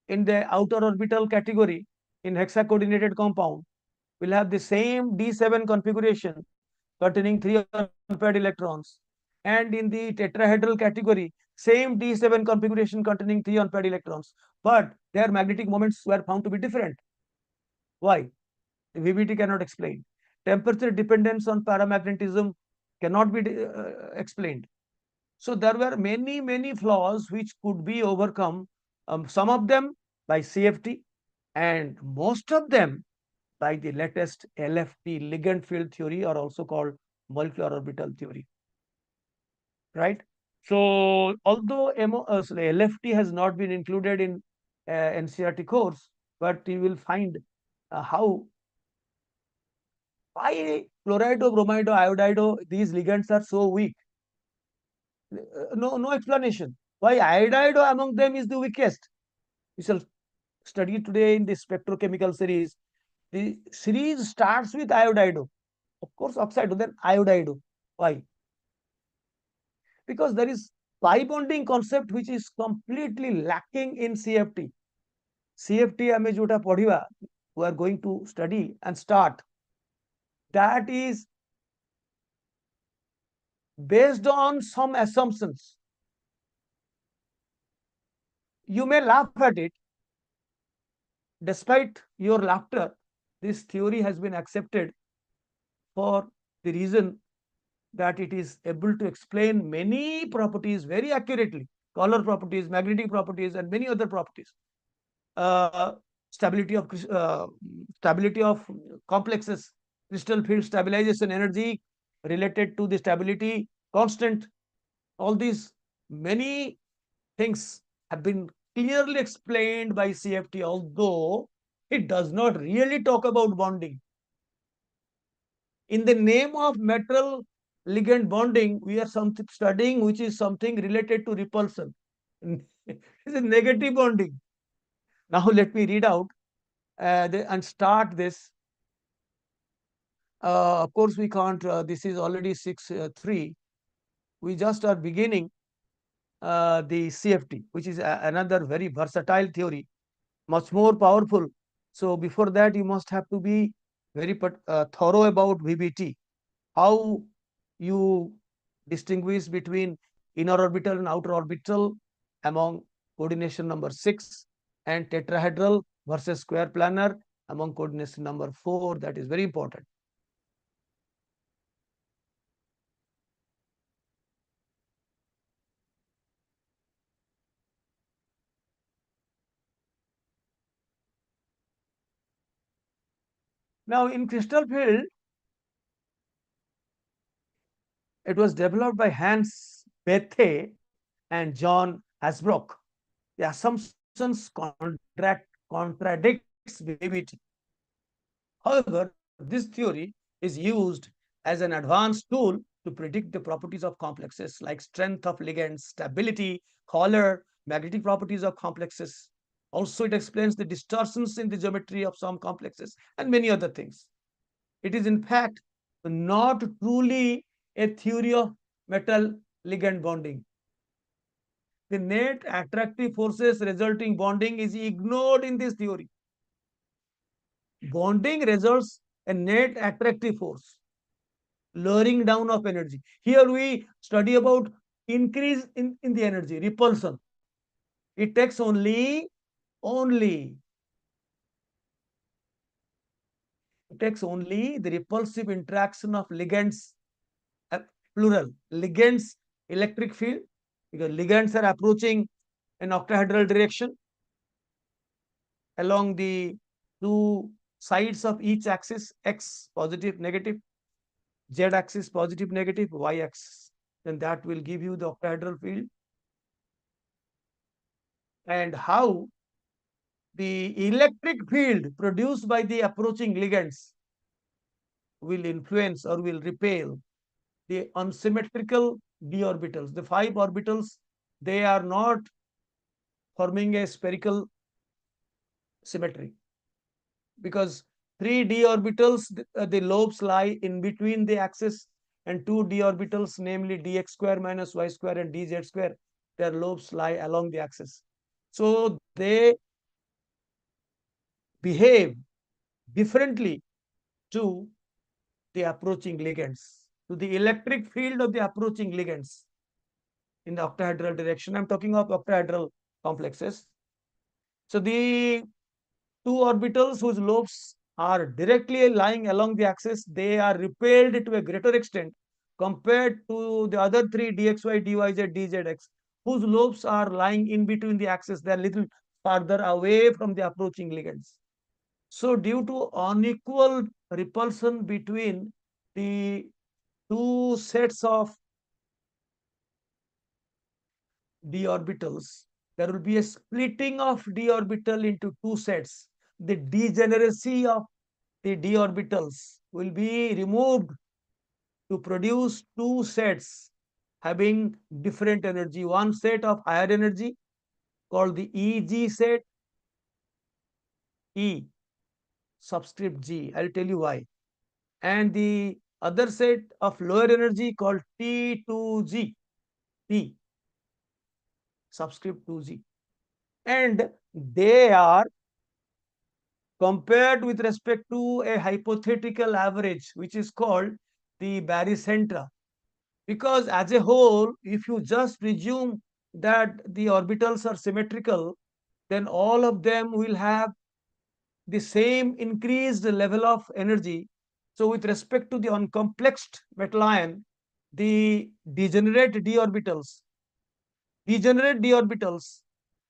in the outer orbital category in hexacoordinated compound will have the same D7 configuration containing 3 unpaired electrons, and in the tetrahedral category same D7 configuration containing 3 unpaired electrons, but their magnetic moments were found to be different. Why? The VBT cannot explain. Temperature dependence on paramagnetism cannot be explained. So there were many flaws which could be overcome, some of them by CFT and most of them by the latest LFT, ligand field theory, or also called molecular orbital theory. Right? So although LFT has not been included in NCERT course, but you will find how why chlorido, bromido, iodido, these ligands are so weak. No explanation. Why iodido among them is the weakest? We shall study today in the spectrochemical series. The series starts with iodido. Of course, oxido, then iodido. Why? Because there is pi bonding concept which is completely lacking in CFT. CFT ame jota padhiba, we are going to study and start. That is based on some assumptions. You may laugh at it. Despite your laughter, this theory has been accepted for the reason that it is able to explain many properties very accurately, color properties, magnetic properties, and many other properties. Uh, stability of complexes, crystal field stabilization energy related to the stability constant. All these many things have been clearly explained by CFT, although it does not really talk about bonding. In the name of metal ligand bonding, we are studying which is something related to repulsion. It's a negative bonding. Now let me read out and start this. Of course, we can't. This is already 6:3. We just are beginning the CFT, which is another very versatile theory, much more powerful. So before that, you must have to be very thorough about VBT. How you distinguish between inner orbital and outer orbital among coordination number 6, and tetrahedral versus square planar among coordination number 4. That is very important. Now in crystal field, it was developed by Hans Bethe and John Hasbrook. The assumptions contradicts VBT. However, this theory is used as an advanced tool to predict the properties of complexes like strength of ligands, stability, color, magnetic properties of complexes. Also, it explains the distortions in the geometry of some complexes and many other things. It is in fact not truly a theory of metal ligand bonding. The net attractive forces resulting bonding is ignored in this theory. Bonding results in net attractive force, lowering down of energy. Here we study about increase in the energy, repulsion. It takes only the repulsive interaction of ligands, uh, plural, ligands electric field, because ligands are approaching an octahedral direction along the two sides of each axis, x positive, negative, z axis positive, negative, y axis. Then that will give you the octahedral field. And how the electric field produced by the approaching ligands will influence or will repel the unsymmetrical d orbitals. The 5 orbitals, they are not forming a spherical symmetry, because 3d orbitals, the lobes lie in between the axis, and 2d orbitals, namely dx square minus y square and dz square, their lobes lie along the axis. So they behave differently to the approaching ligands, to the electric field of the approaching ligands in the octahedral direction. I'm talking of octahedral complexes. So the two orbitals whose lobes are directly lying along the axis, they are repelled to a greater extent compared to the other three dxy, dyz, dzx, whose lobes are lying in between the axis. They are little farther away from the approaching ligands. So due to unequal repulsion between the two sets of d orbitals, there will be a splitting of d orbital into two sets. The degeneracy of the d orbitals will be removed to produce two sets having different energy. One set of higher energy called the Eg set, E subscript G. I'll tell you why. And the other set of lower energy called T2G, T subscript 2G. And they are compared with respect to a hypothetical average, which is called the barycentra. Because as a whole, if you just presume that the orbitals are symmetrical, then all of them will have the same increased level of energy. So with respect to the uncomplexed metal ion, the degenerate d orbitals,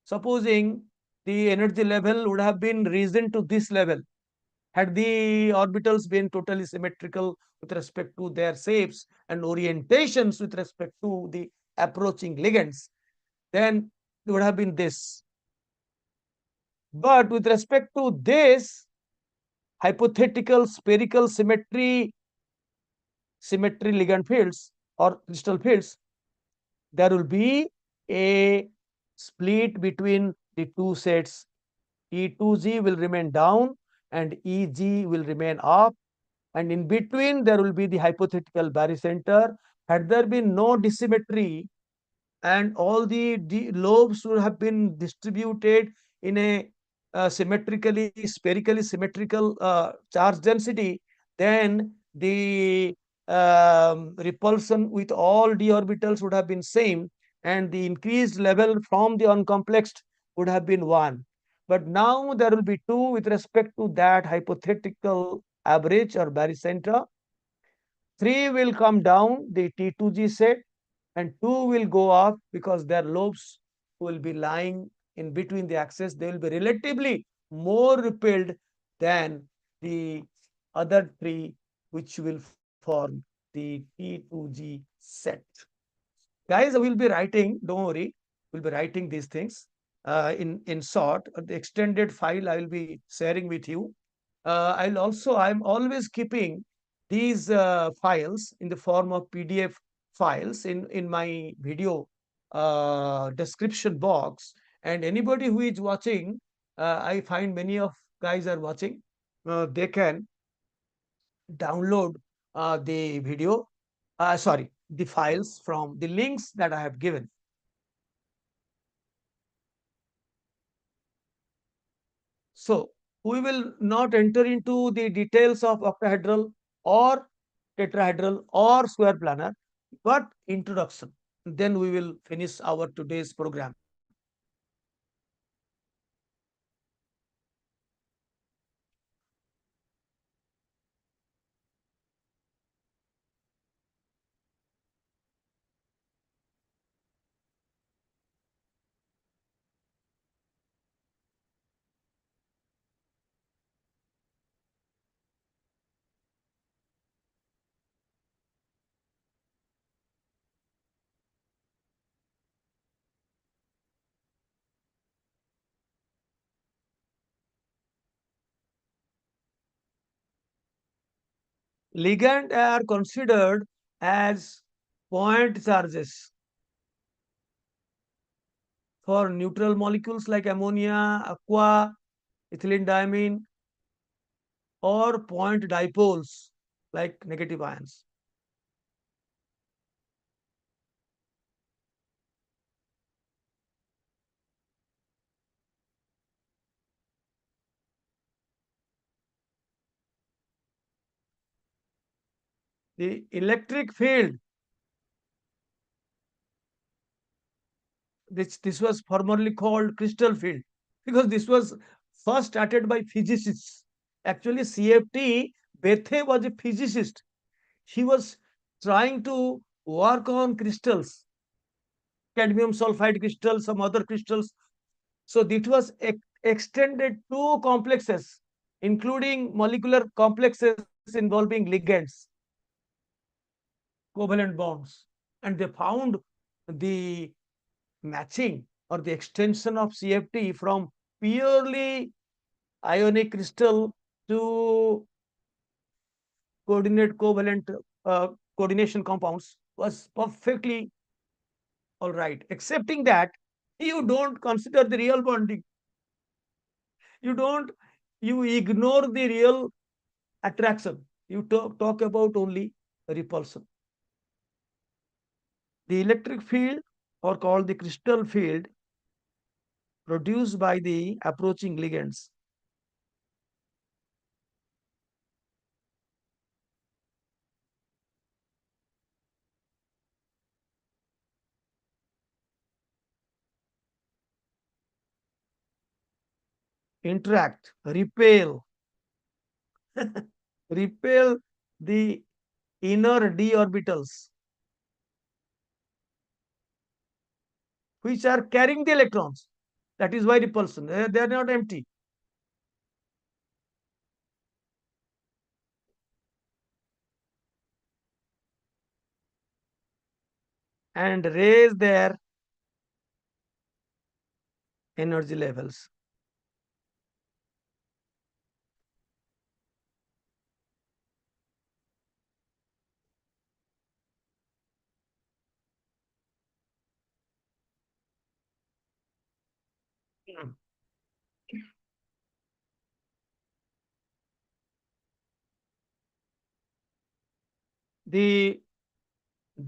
supposing the energy level would have been risen to this level, had the orbitals been totally symmetrical with respect to their shapes and orientations with respect to the approaching ligands, then it would have been this. But with respect to this hypothetical spherical symmetry ligand fields or crystal fields, there will be a split between the two sets. E2G will remain down and EG will remain up, and in between there will be the hypothetical barycenter. Had there been no dissymmetry and all the lobes would have been distributed in a spherically symmetrical charge density, then the repulsion with all d orbitals would have been same, and the increased level from the uncomplexed would have been 1. But now there will be 2 with respect to that hypothetical average or barycentra. 3 will come down, the T2G set, and 2 will go up because their lobes will be lying in between the axis. They will be relatively more repelled than the other 3, which will form the T2G set. Guys, we'll be writing, don't worry, we'll be writing these things in short. The extended file I will be sharing with you. I'm always keeping these files in the form of PDF files in my video description box. And anybody who is watching, I find many of guys are watching, they can download the video, the files from the links that I have given. So we will not enter into the details of octahedral or tetrahedral or square planar, but introduction. Then we will finish our today's program. Ligand are considered as point charges for neutral molecules like ammonia, aqua, ethylene diamine, or point dipoles like negative ions. The electric field, this was formerly called crystal field because this was first started by physicists. Actually, CFT, Bethe was a physicist. He was trying to work on crystals, cadmium sulfide crystals, some other crystals. So this was extended to complexes, including molecular complexes involving ligands, covalent bonds. And they found the matching or the extension of CFT from purely ionic crystal to coordinate covalent coordination compounds was perfectly all right, accepting that you don't consider the real bonding. You don't, you ignore the real attraction. You talk about only repulsion. The electric field, or called the crystal field, produced by the approaching ligands, interact, repel, repel the inner d orbitals which are carrying the electrons. That is why repulsion. They are not empty. And raise their energy levels. The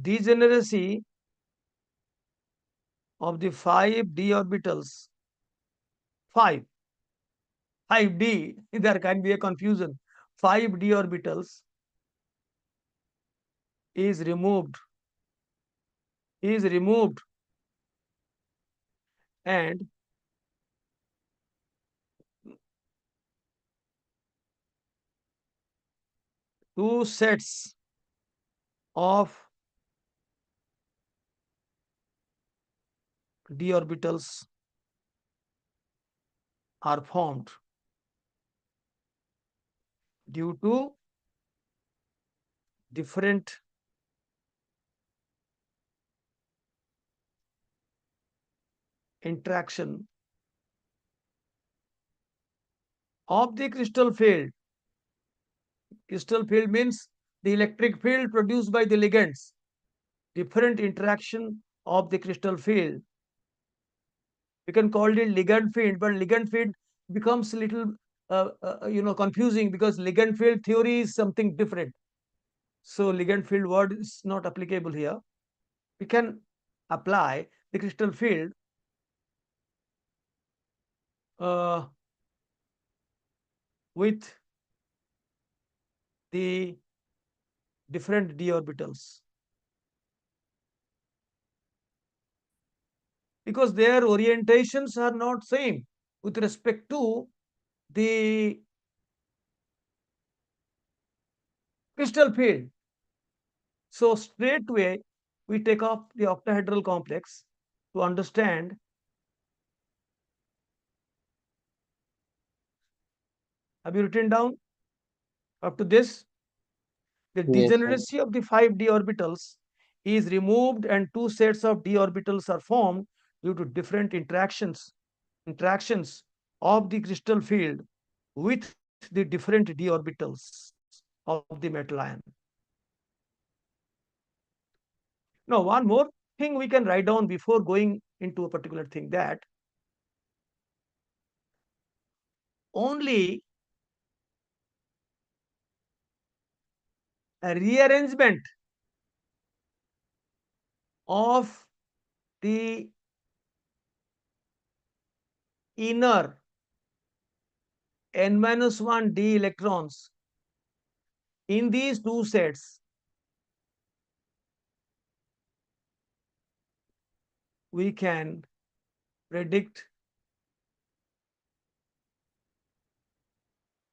degeneracy of the 5d orbitals, 5, 5d, there can be a confusion. 5d orbitals is removed, and two sets of d orbitals are formed due to different interaction of the crystal field. Crystal field means the electric field produced by the ligands. Different interaction of the crystal field. We can call it ligand field, but ligand field becomes a little confusing because ligand field theory is something different. So ligand field word is not applicable here. We can apply the crystal field with the different d orbitals because their orientations are not same with respect to the crystal field. So straightway we take up the octahedral complex to understand. Have you written down up to this? The Yes, sir. degeneracy of the 5d orbitals is removed and two sets of d orbitals are formed due to different interactions of the crystal field with the different d orbitals of the metal ion. Now, one more thing we can write down before going into a particular thing, that only a rearrangement of the inner n-1 d electrons in these two sets we can predict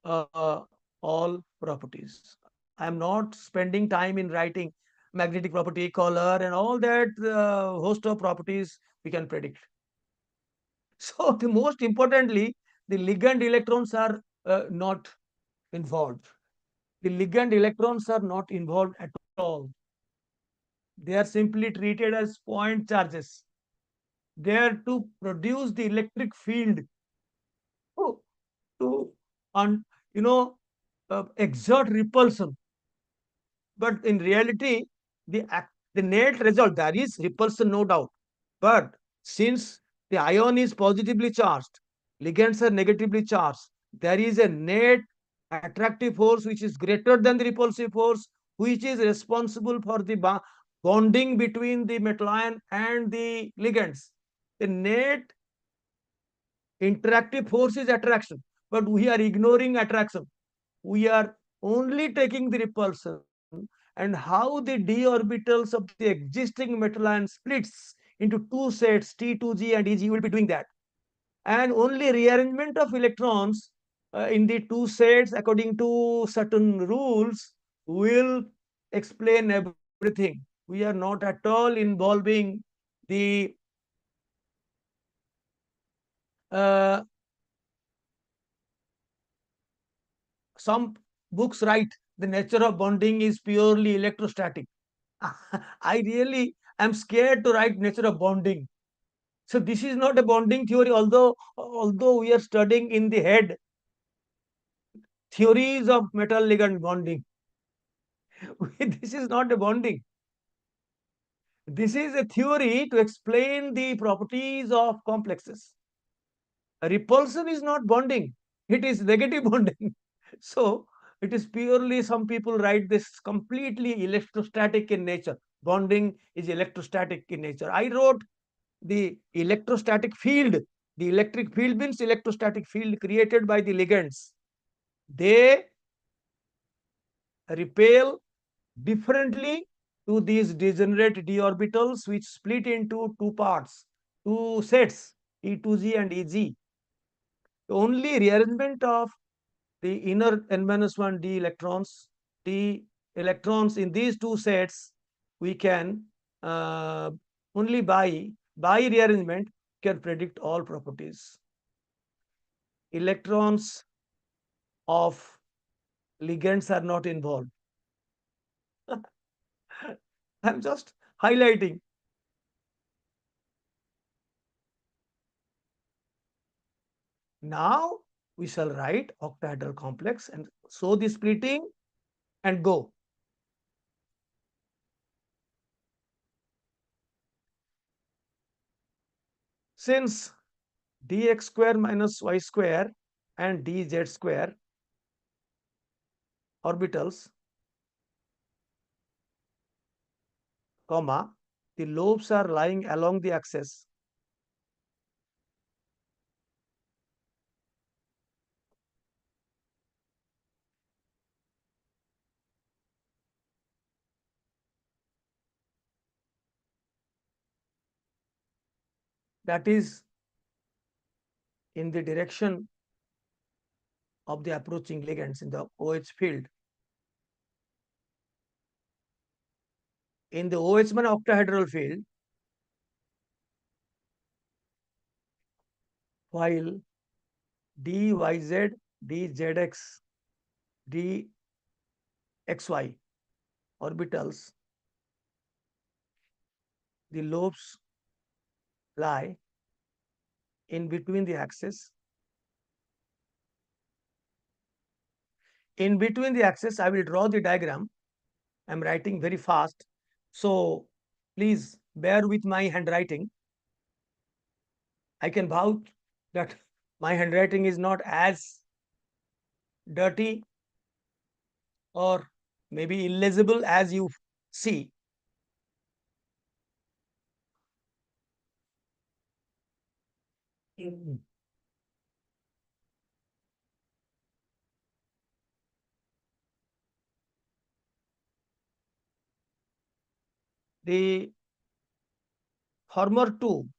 all properties. I am not spending time in writing magnetic property, color, and all that host of properties we can predict. So, the most importantly, the ligand electrons are not involved. The ligand electrons are not involved at all. They are simply treated as point charges. They are to produce the electric field to, to un, you know, exert repulsion. But in reality, the net result, there is repulsion, no doubt. But since the ion is positively charged, ligands are negatively charged, there is a net attractive force which is greater than the repulsive force, which is responsible for the bonding between the metal ion and the ligands. The net interactive force is attraction, but we are ignoring attraction. We are only taking the repulsion, and how the d orbitals of the existing metal ion splits into two sets T2g and EG. You will be doing that, and only rearrangement of electrons in the two sets according to certain rules will explain everything. We are not at all involving the uh, some books write the nature of bonding is purely electrostatic. I really am scared to write nature of bonding. So this is not a bonding theory, although we are studying in the head theories of metal ligand bonding. This is not a bonding. This is a theory to explain the properties of complexes. Repulsion is not bonding, it is negative bonding. So it is purely, some people write this completely electrostatic in nature. Bonding is electrostatic in nature. I wrote the electrostatic field. The electric field means electrostatic field created by the ligands. They repel differently to these degenerate d orbitals, which split into two parts, two sets, E2g and EG. Only rearrangement of the inner n-1 d electrons in these two sets, we can only by rearrangement can predict all properties. Electrons of ligands are not involved. I'm just highlighting. Now we shall write octahedral complex and show the splitting and go. Since dx square minus y square and dz square orbitals, comma, the lobes are lying along the axis, that is in the direction of the approaching ligands in the OH field. In the OH octahedral field, while dyz, dzx, dxy orbitals, the lobes lie in between the axis. In between the axis, I will draw the diagram. I'm writing very fast. So Please bear with my handwriting. I can vouch that my handwriting is not as dirty or maybe illegible as you see. The former two,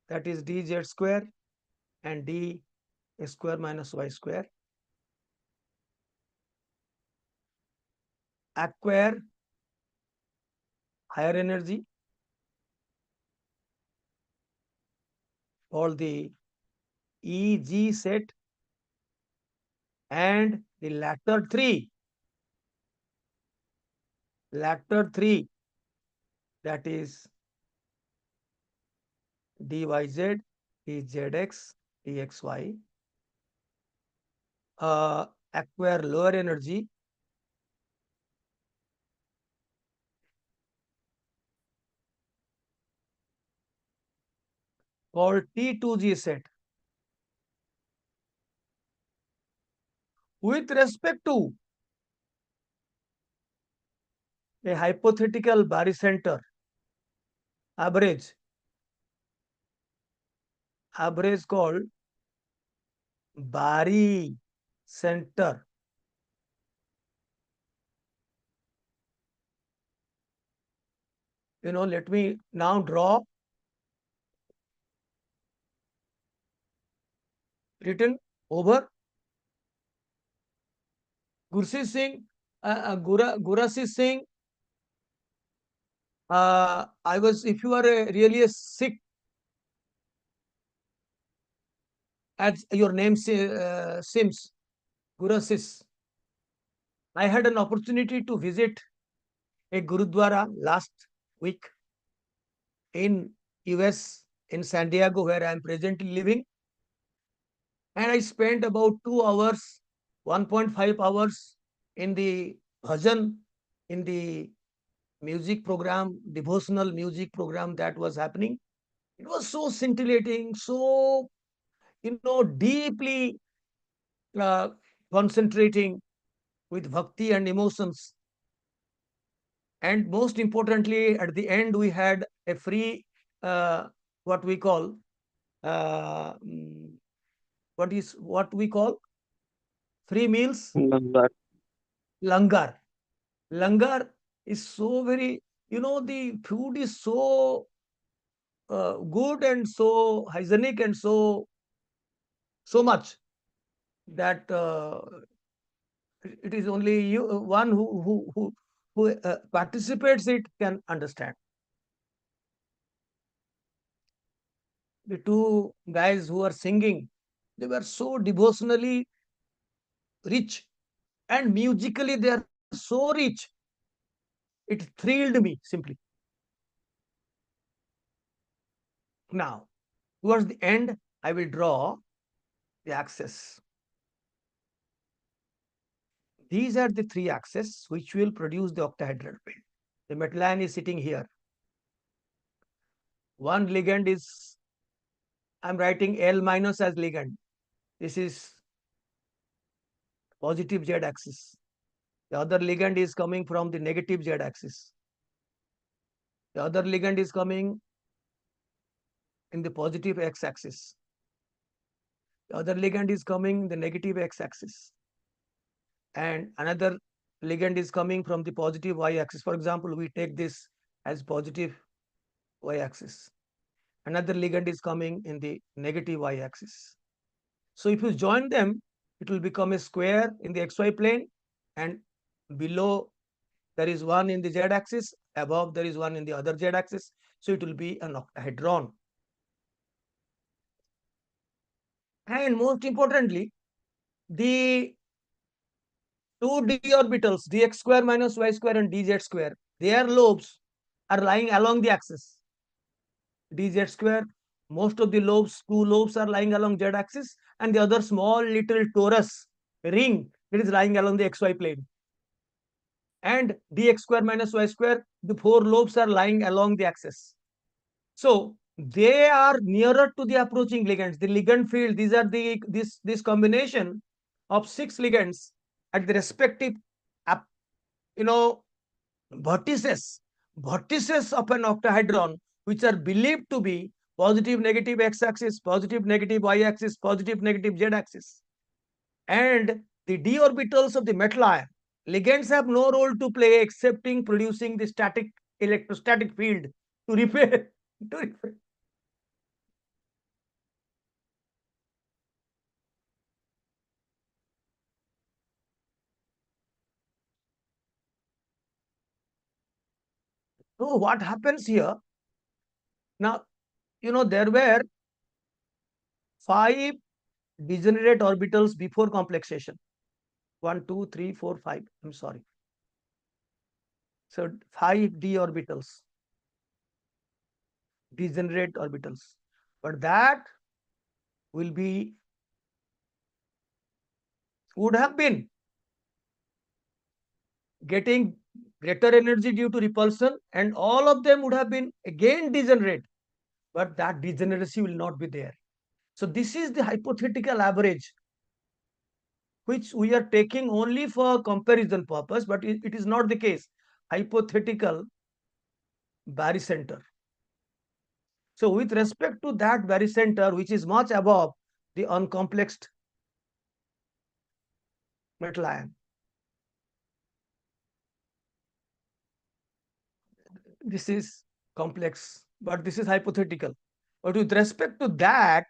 that is dz square and d square minus y square, acquire higher energy called the EG set, and the latter three, that is dyz, dzx, dxy, acquire lower energy called T2G set. With respect to a hypothetical barycenter average called barycenter, let me now draw written over Gursi Singh, Gurasi Singh. I was, if you are really a Sikh, as your name seems, Gurasis, I had an opportunity to visit a Gurudwara last week in US, in San Diego, where I am presently living. And I spent about 2 hours, 1.5 hours in the bhajan, in the music program, devotional music program that was happening. It was so scintillating, so, deeply uh, concentrating with bhakti and emotions. And most importantly, at the end, we had a free, what we call, uh, mm, what we call free meals, Langar. langar. Langar is so very, the food is so good and so hygienic and so much that it is only you one who participates it can understand. The two guys who are singing, they were so devotionally rich, and musically they are so rich. It thrilled me simply. Now, towards the end, I will draw the axes. These are the three axes which will produce the octahedral field. The metal ion is sitting here. One ligand is, I'm writing L minus as ligand. This is positive Z axis. The other ligand is coming from the negative Z axis. The other ligand is coming in the positive X axis. The other ligand is coming the negative X axis. And another ligand is coming from the positive Y axis. For example, we take this as positive Y axis. Another ligand is coming in the negative Y axis. So if you join them, it will become a square in the XY plane, and below there is one in the Z axis, above there is one in the other Z axis. So it will be an octahedron. And most importantly, the two d orbitals, dx square minus y square and dz square, their lobes are lying along the axis. Dz square, most of the lobes, two lobes are lying along z axis, and the other small little torus ring, it is lying along the xy plane. and dx square minus y square, the four lobes are lying along the axis. So they are nearer to the approaching ligands. The ligand field, these are this combination of 6 ligands at the respective you know vertices of an octahedron, which are believed to be positive negative x-axis, positive negative y-axis, positive negative z-axis. And the d orbitals of the metal ion, ligands have no role to play excepting producing the static electrostatic field to repair. To repair. So what happens here? Now, there were 5 degenerate orbitals before complexation. 1, 2, 3, 4, 5. I'm sorry. So 5 d orbitals, degenerate orbitals. But that would have been getting greater energy due to repulsion, and all of them would have been again degenerate, but that degeneracy will not be there. So this is the hypothetical average, which we are taking only for comparison purpose, but it is not the case. Hypothetical barycenter. So with respect to that barycenter, which is much above the uncomplexed metal ion, this is complex, but this is hypothetical. But with respect to that,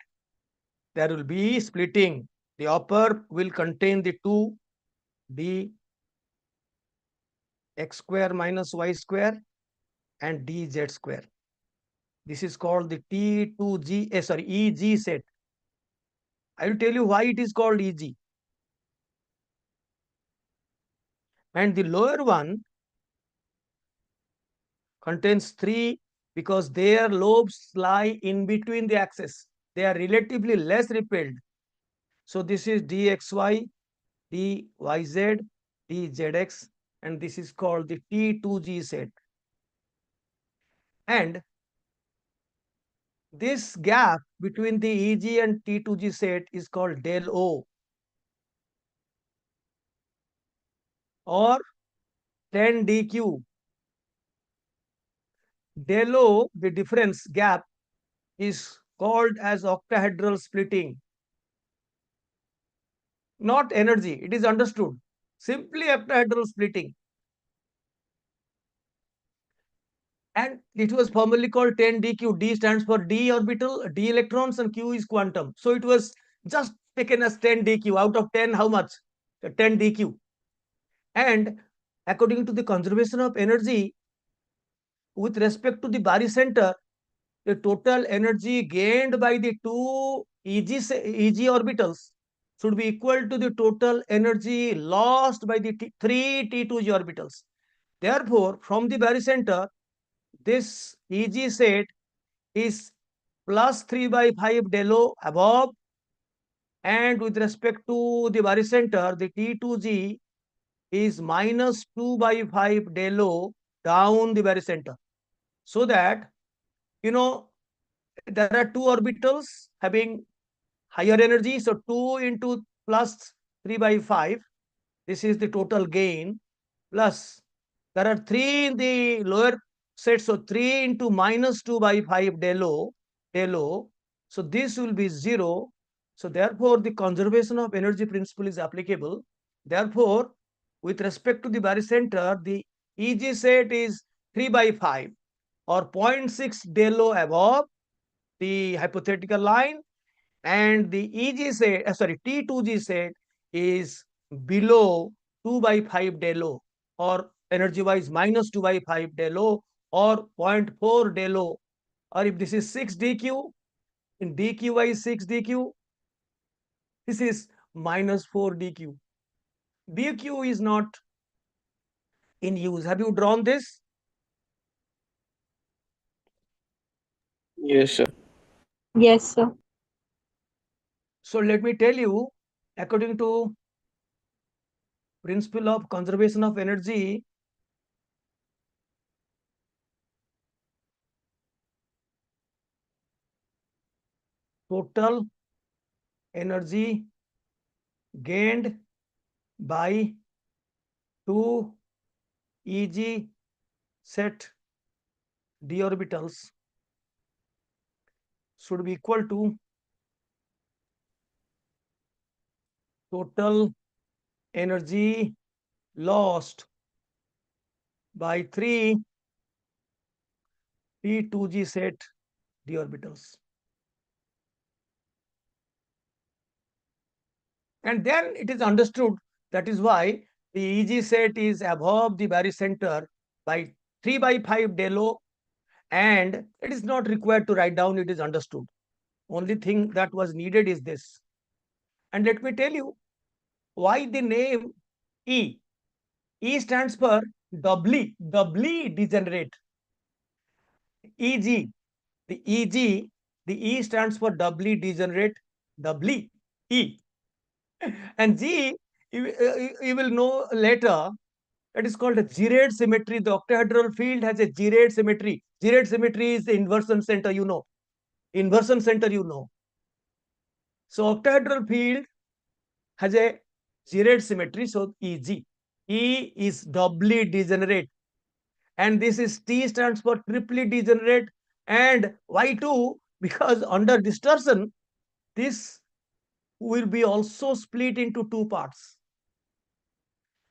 there will be splitting. The upper will contain the 2d x square minus y square and dz square. This is called the EG set. I will tell you why it is called EG. And the lower one contains 3 because their lobes lie in between the axes. They are relatively less repelled. So this is dxy, dyz, dzx, and this is called the T2G set. And this gap between the EG and T2G set is called del O or 10 dq. Del O, the difference gap, is called as octahedral splitting. Not energy, it is understood. Simply octahedral splitting. And it was formerly called 10 dq. D stands for d orbital, d electrons, and q is quantum. So it was just taken as 10 dq. Out of 10, how much? 10 dq. And according to the conservation of energy, with respect to the barycenter, the total energy gained by the two EG orbitals should be equal to the total energy lost by the three T2G orbitals. Therefore, from the barycenter, this EG set is plus 3 by 5 del O above, and with respect to the barycenter, the T2G is minus 2 by 5 del O down the barycenter. So that, there are 2 orbitals having higher energy. So 2 into plus 3 by 5, this is the total gain, plus there are 3 in the lower set. So 3 into minus 2 by 5 del O. So this will be 0. So therefore, the conservation of energy principle is applicable. Therefore, with respect to the barycenter, the EG set is 3 by 5 or 0.6 del O above the hypothetical line, and the T2G set is below 2 by 5 del O, or energy wise minus 2 by 5 del O, or 0.4 del O, or if this is 6 dq, in dq wise 6 dq, this is minus 4 dq. dq is not in use. Have you drawn this? Yes, sir. Yes, sir. So let me tell you, according to principle of conservation of energy, total energy gained by 2 EG set d orbitals should be equal to total energy lost by 3 T2G set d orbitals. And then it is understood that is why the EG set is above the barycenter by 3 by 5 del O, and it is not required to write down, it is understood. Only thing that was needed is this. And let me tell you why the name E. E stands for doubly degenerate. EG, the EG, the E stands for doubly degenerate, doubly E. And G, you will know later, that is called a Girard symmetry. The octahedral field has a Girard symmetry. Girard symmetry is the inversion center, you know. Inversion center, you know. So octahedral field has a Girard symmetry, so EG. E is doubly degenerate. And this is T stands for triply degenerate, and Y2, because under distortion, this will be also split into two parts.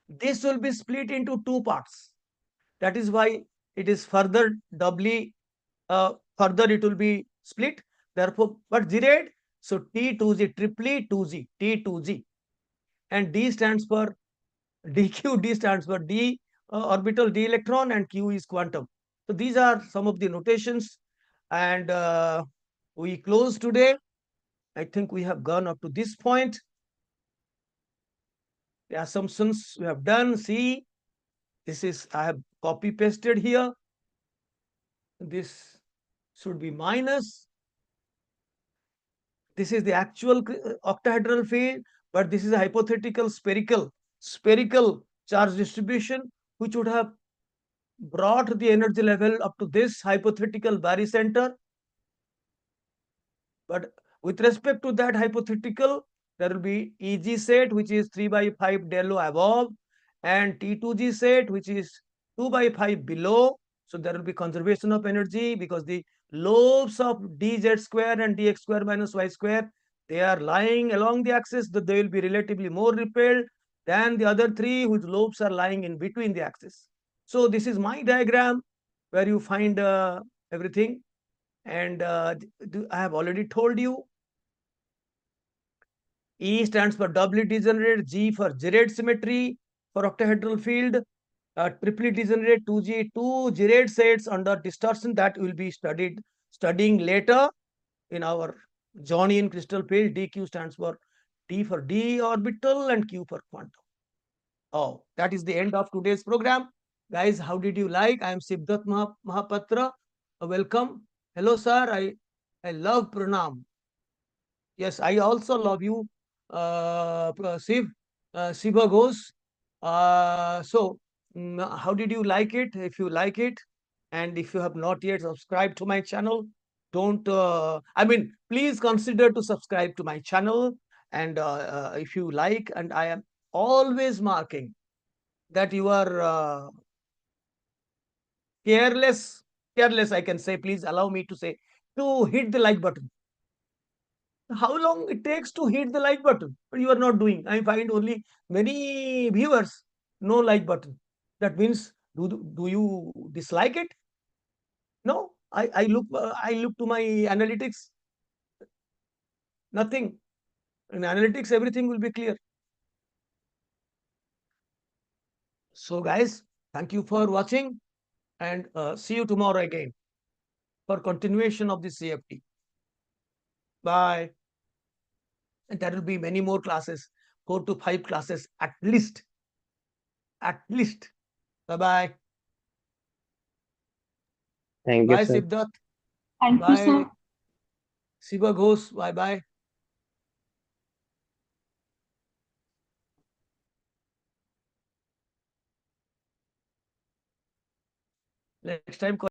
This will be split into two parts. That is why it is further doubly, further it will be split. Therefore, but Girard, so T2G, triply 2G, T2G. And D stands for DQ, D stands for D orbital, D electron, and Q is quantum. So these are some of the notations. And we close today. I think we have gone up to this point. The assumptions we have done. See, this is, I have copy pasted here. This should be minus. This is the actual octahedral field, but this is a hypothetical spherical charge distribution, which would have brought the energy level up to this hypothetical barycenter. But with respect to that hypothetical, there will be EG set, which is 3 by 5 del O above, and T2G set, which is 2 by 5 below. So there will be conservation of energy because the lobes of dz square and dx square minus y square, they are lying along the axis, that they will be relatively more repelled than the other three whose lobes are lying in between the axis. So this is my diagram where you find everything. And I have already told you, E stands for doubly degenerate, G for Girard symmetry for octahedral field, triply degenerate 2G, two Girard sets under distortion that will be studying later in our Johnian crystal field. DQ stands for D for D orbital and Q for quantum. Oh, that is the end of today's program. Guys, how did you like? I am Siddharth Mahapatra. Welcome. Hello, sir. I love pranam. Yes, I also love you, Shiva Ghosh. How did you like it? If you like it, and if you have not yet subscribed to my channel, don't, please consider to subscribe to my channel. And if you like, and I am always marking that you are careless, I can say, please allow me to say, to hit the like button. How long it takes to hit the like button, but you are not doing. I find only many viewers, no like button. That means, do you dislike it? No, I look to my analytics, nothing. In analytics, everything will be clear. So guys, thank you for watching, and see you tomorrow again for continuation of the CFT. Bye. And there will be many more classes, 4 to 5 classes at least. At least. Bye-bye. Thank you, Bye, sir. Siddharth. Thank you, sir. Bye, Shiva Ghosh. Bye-bye. Next time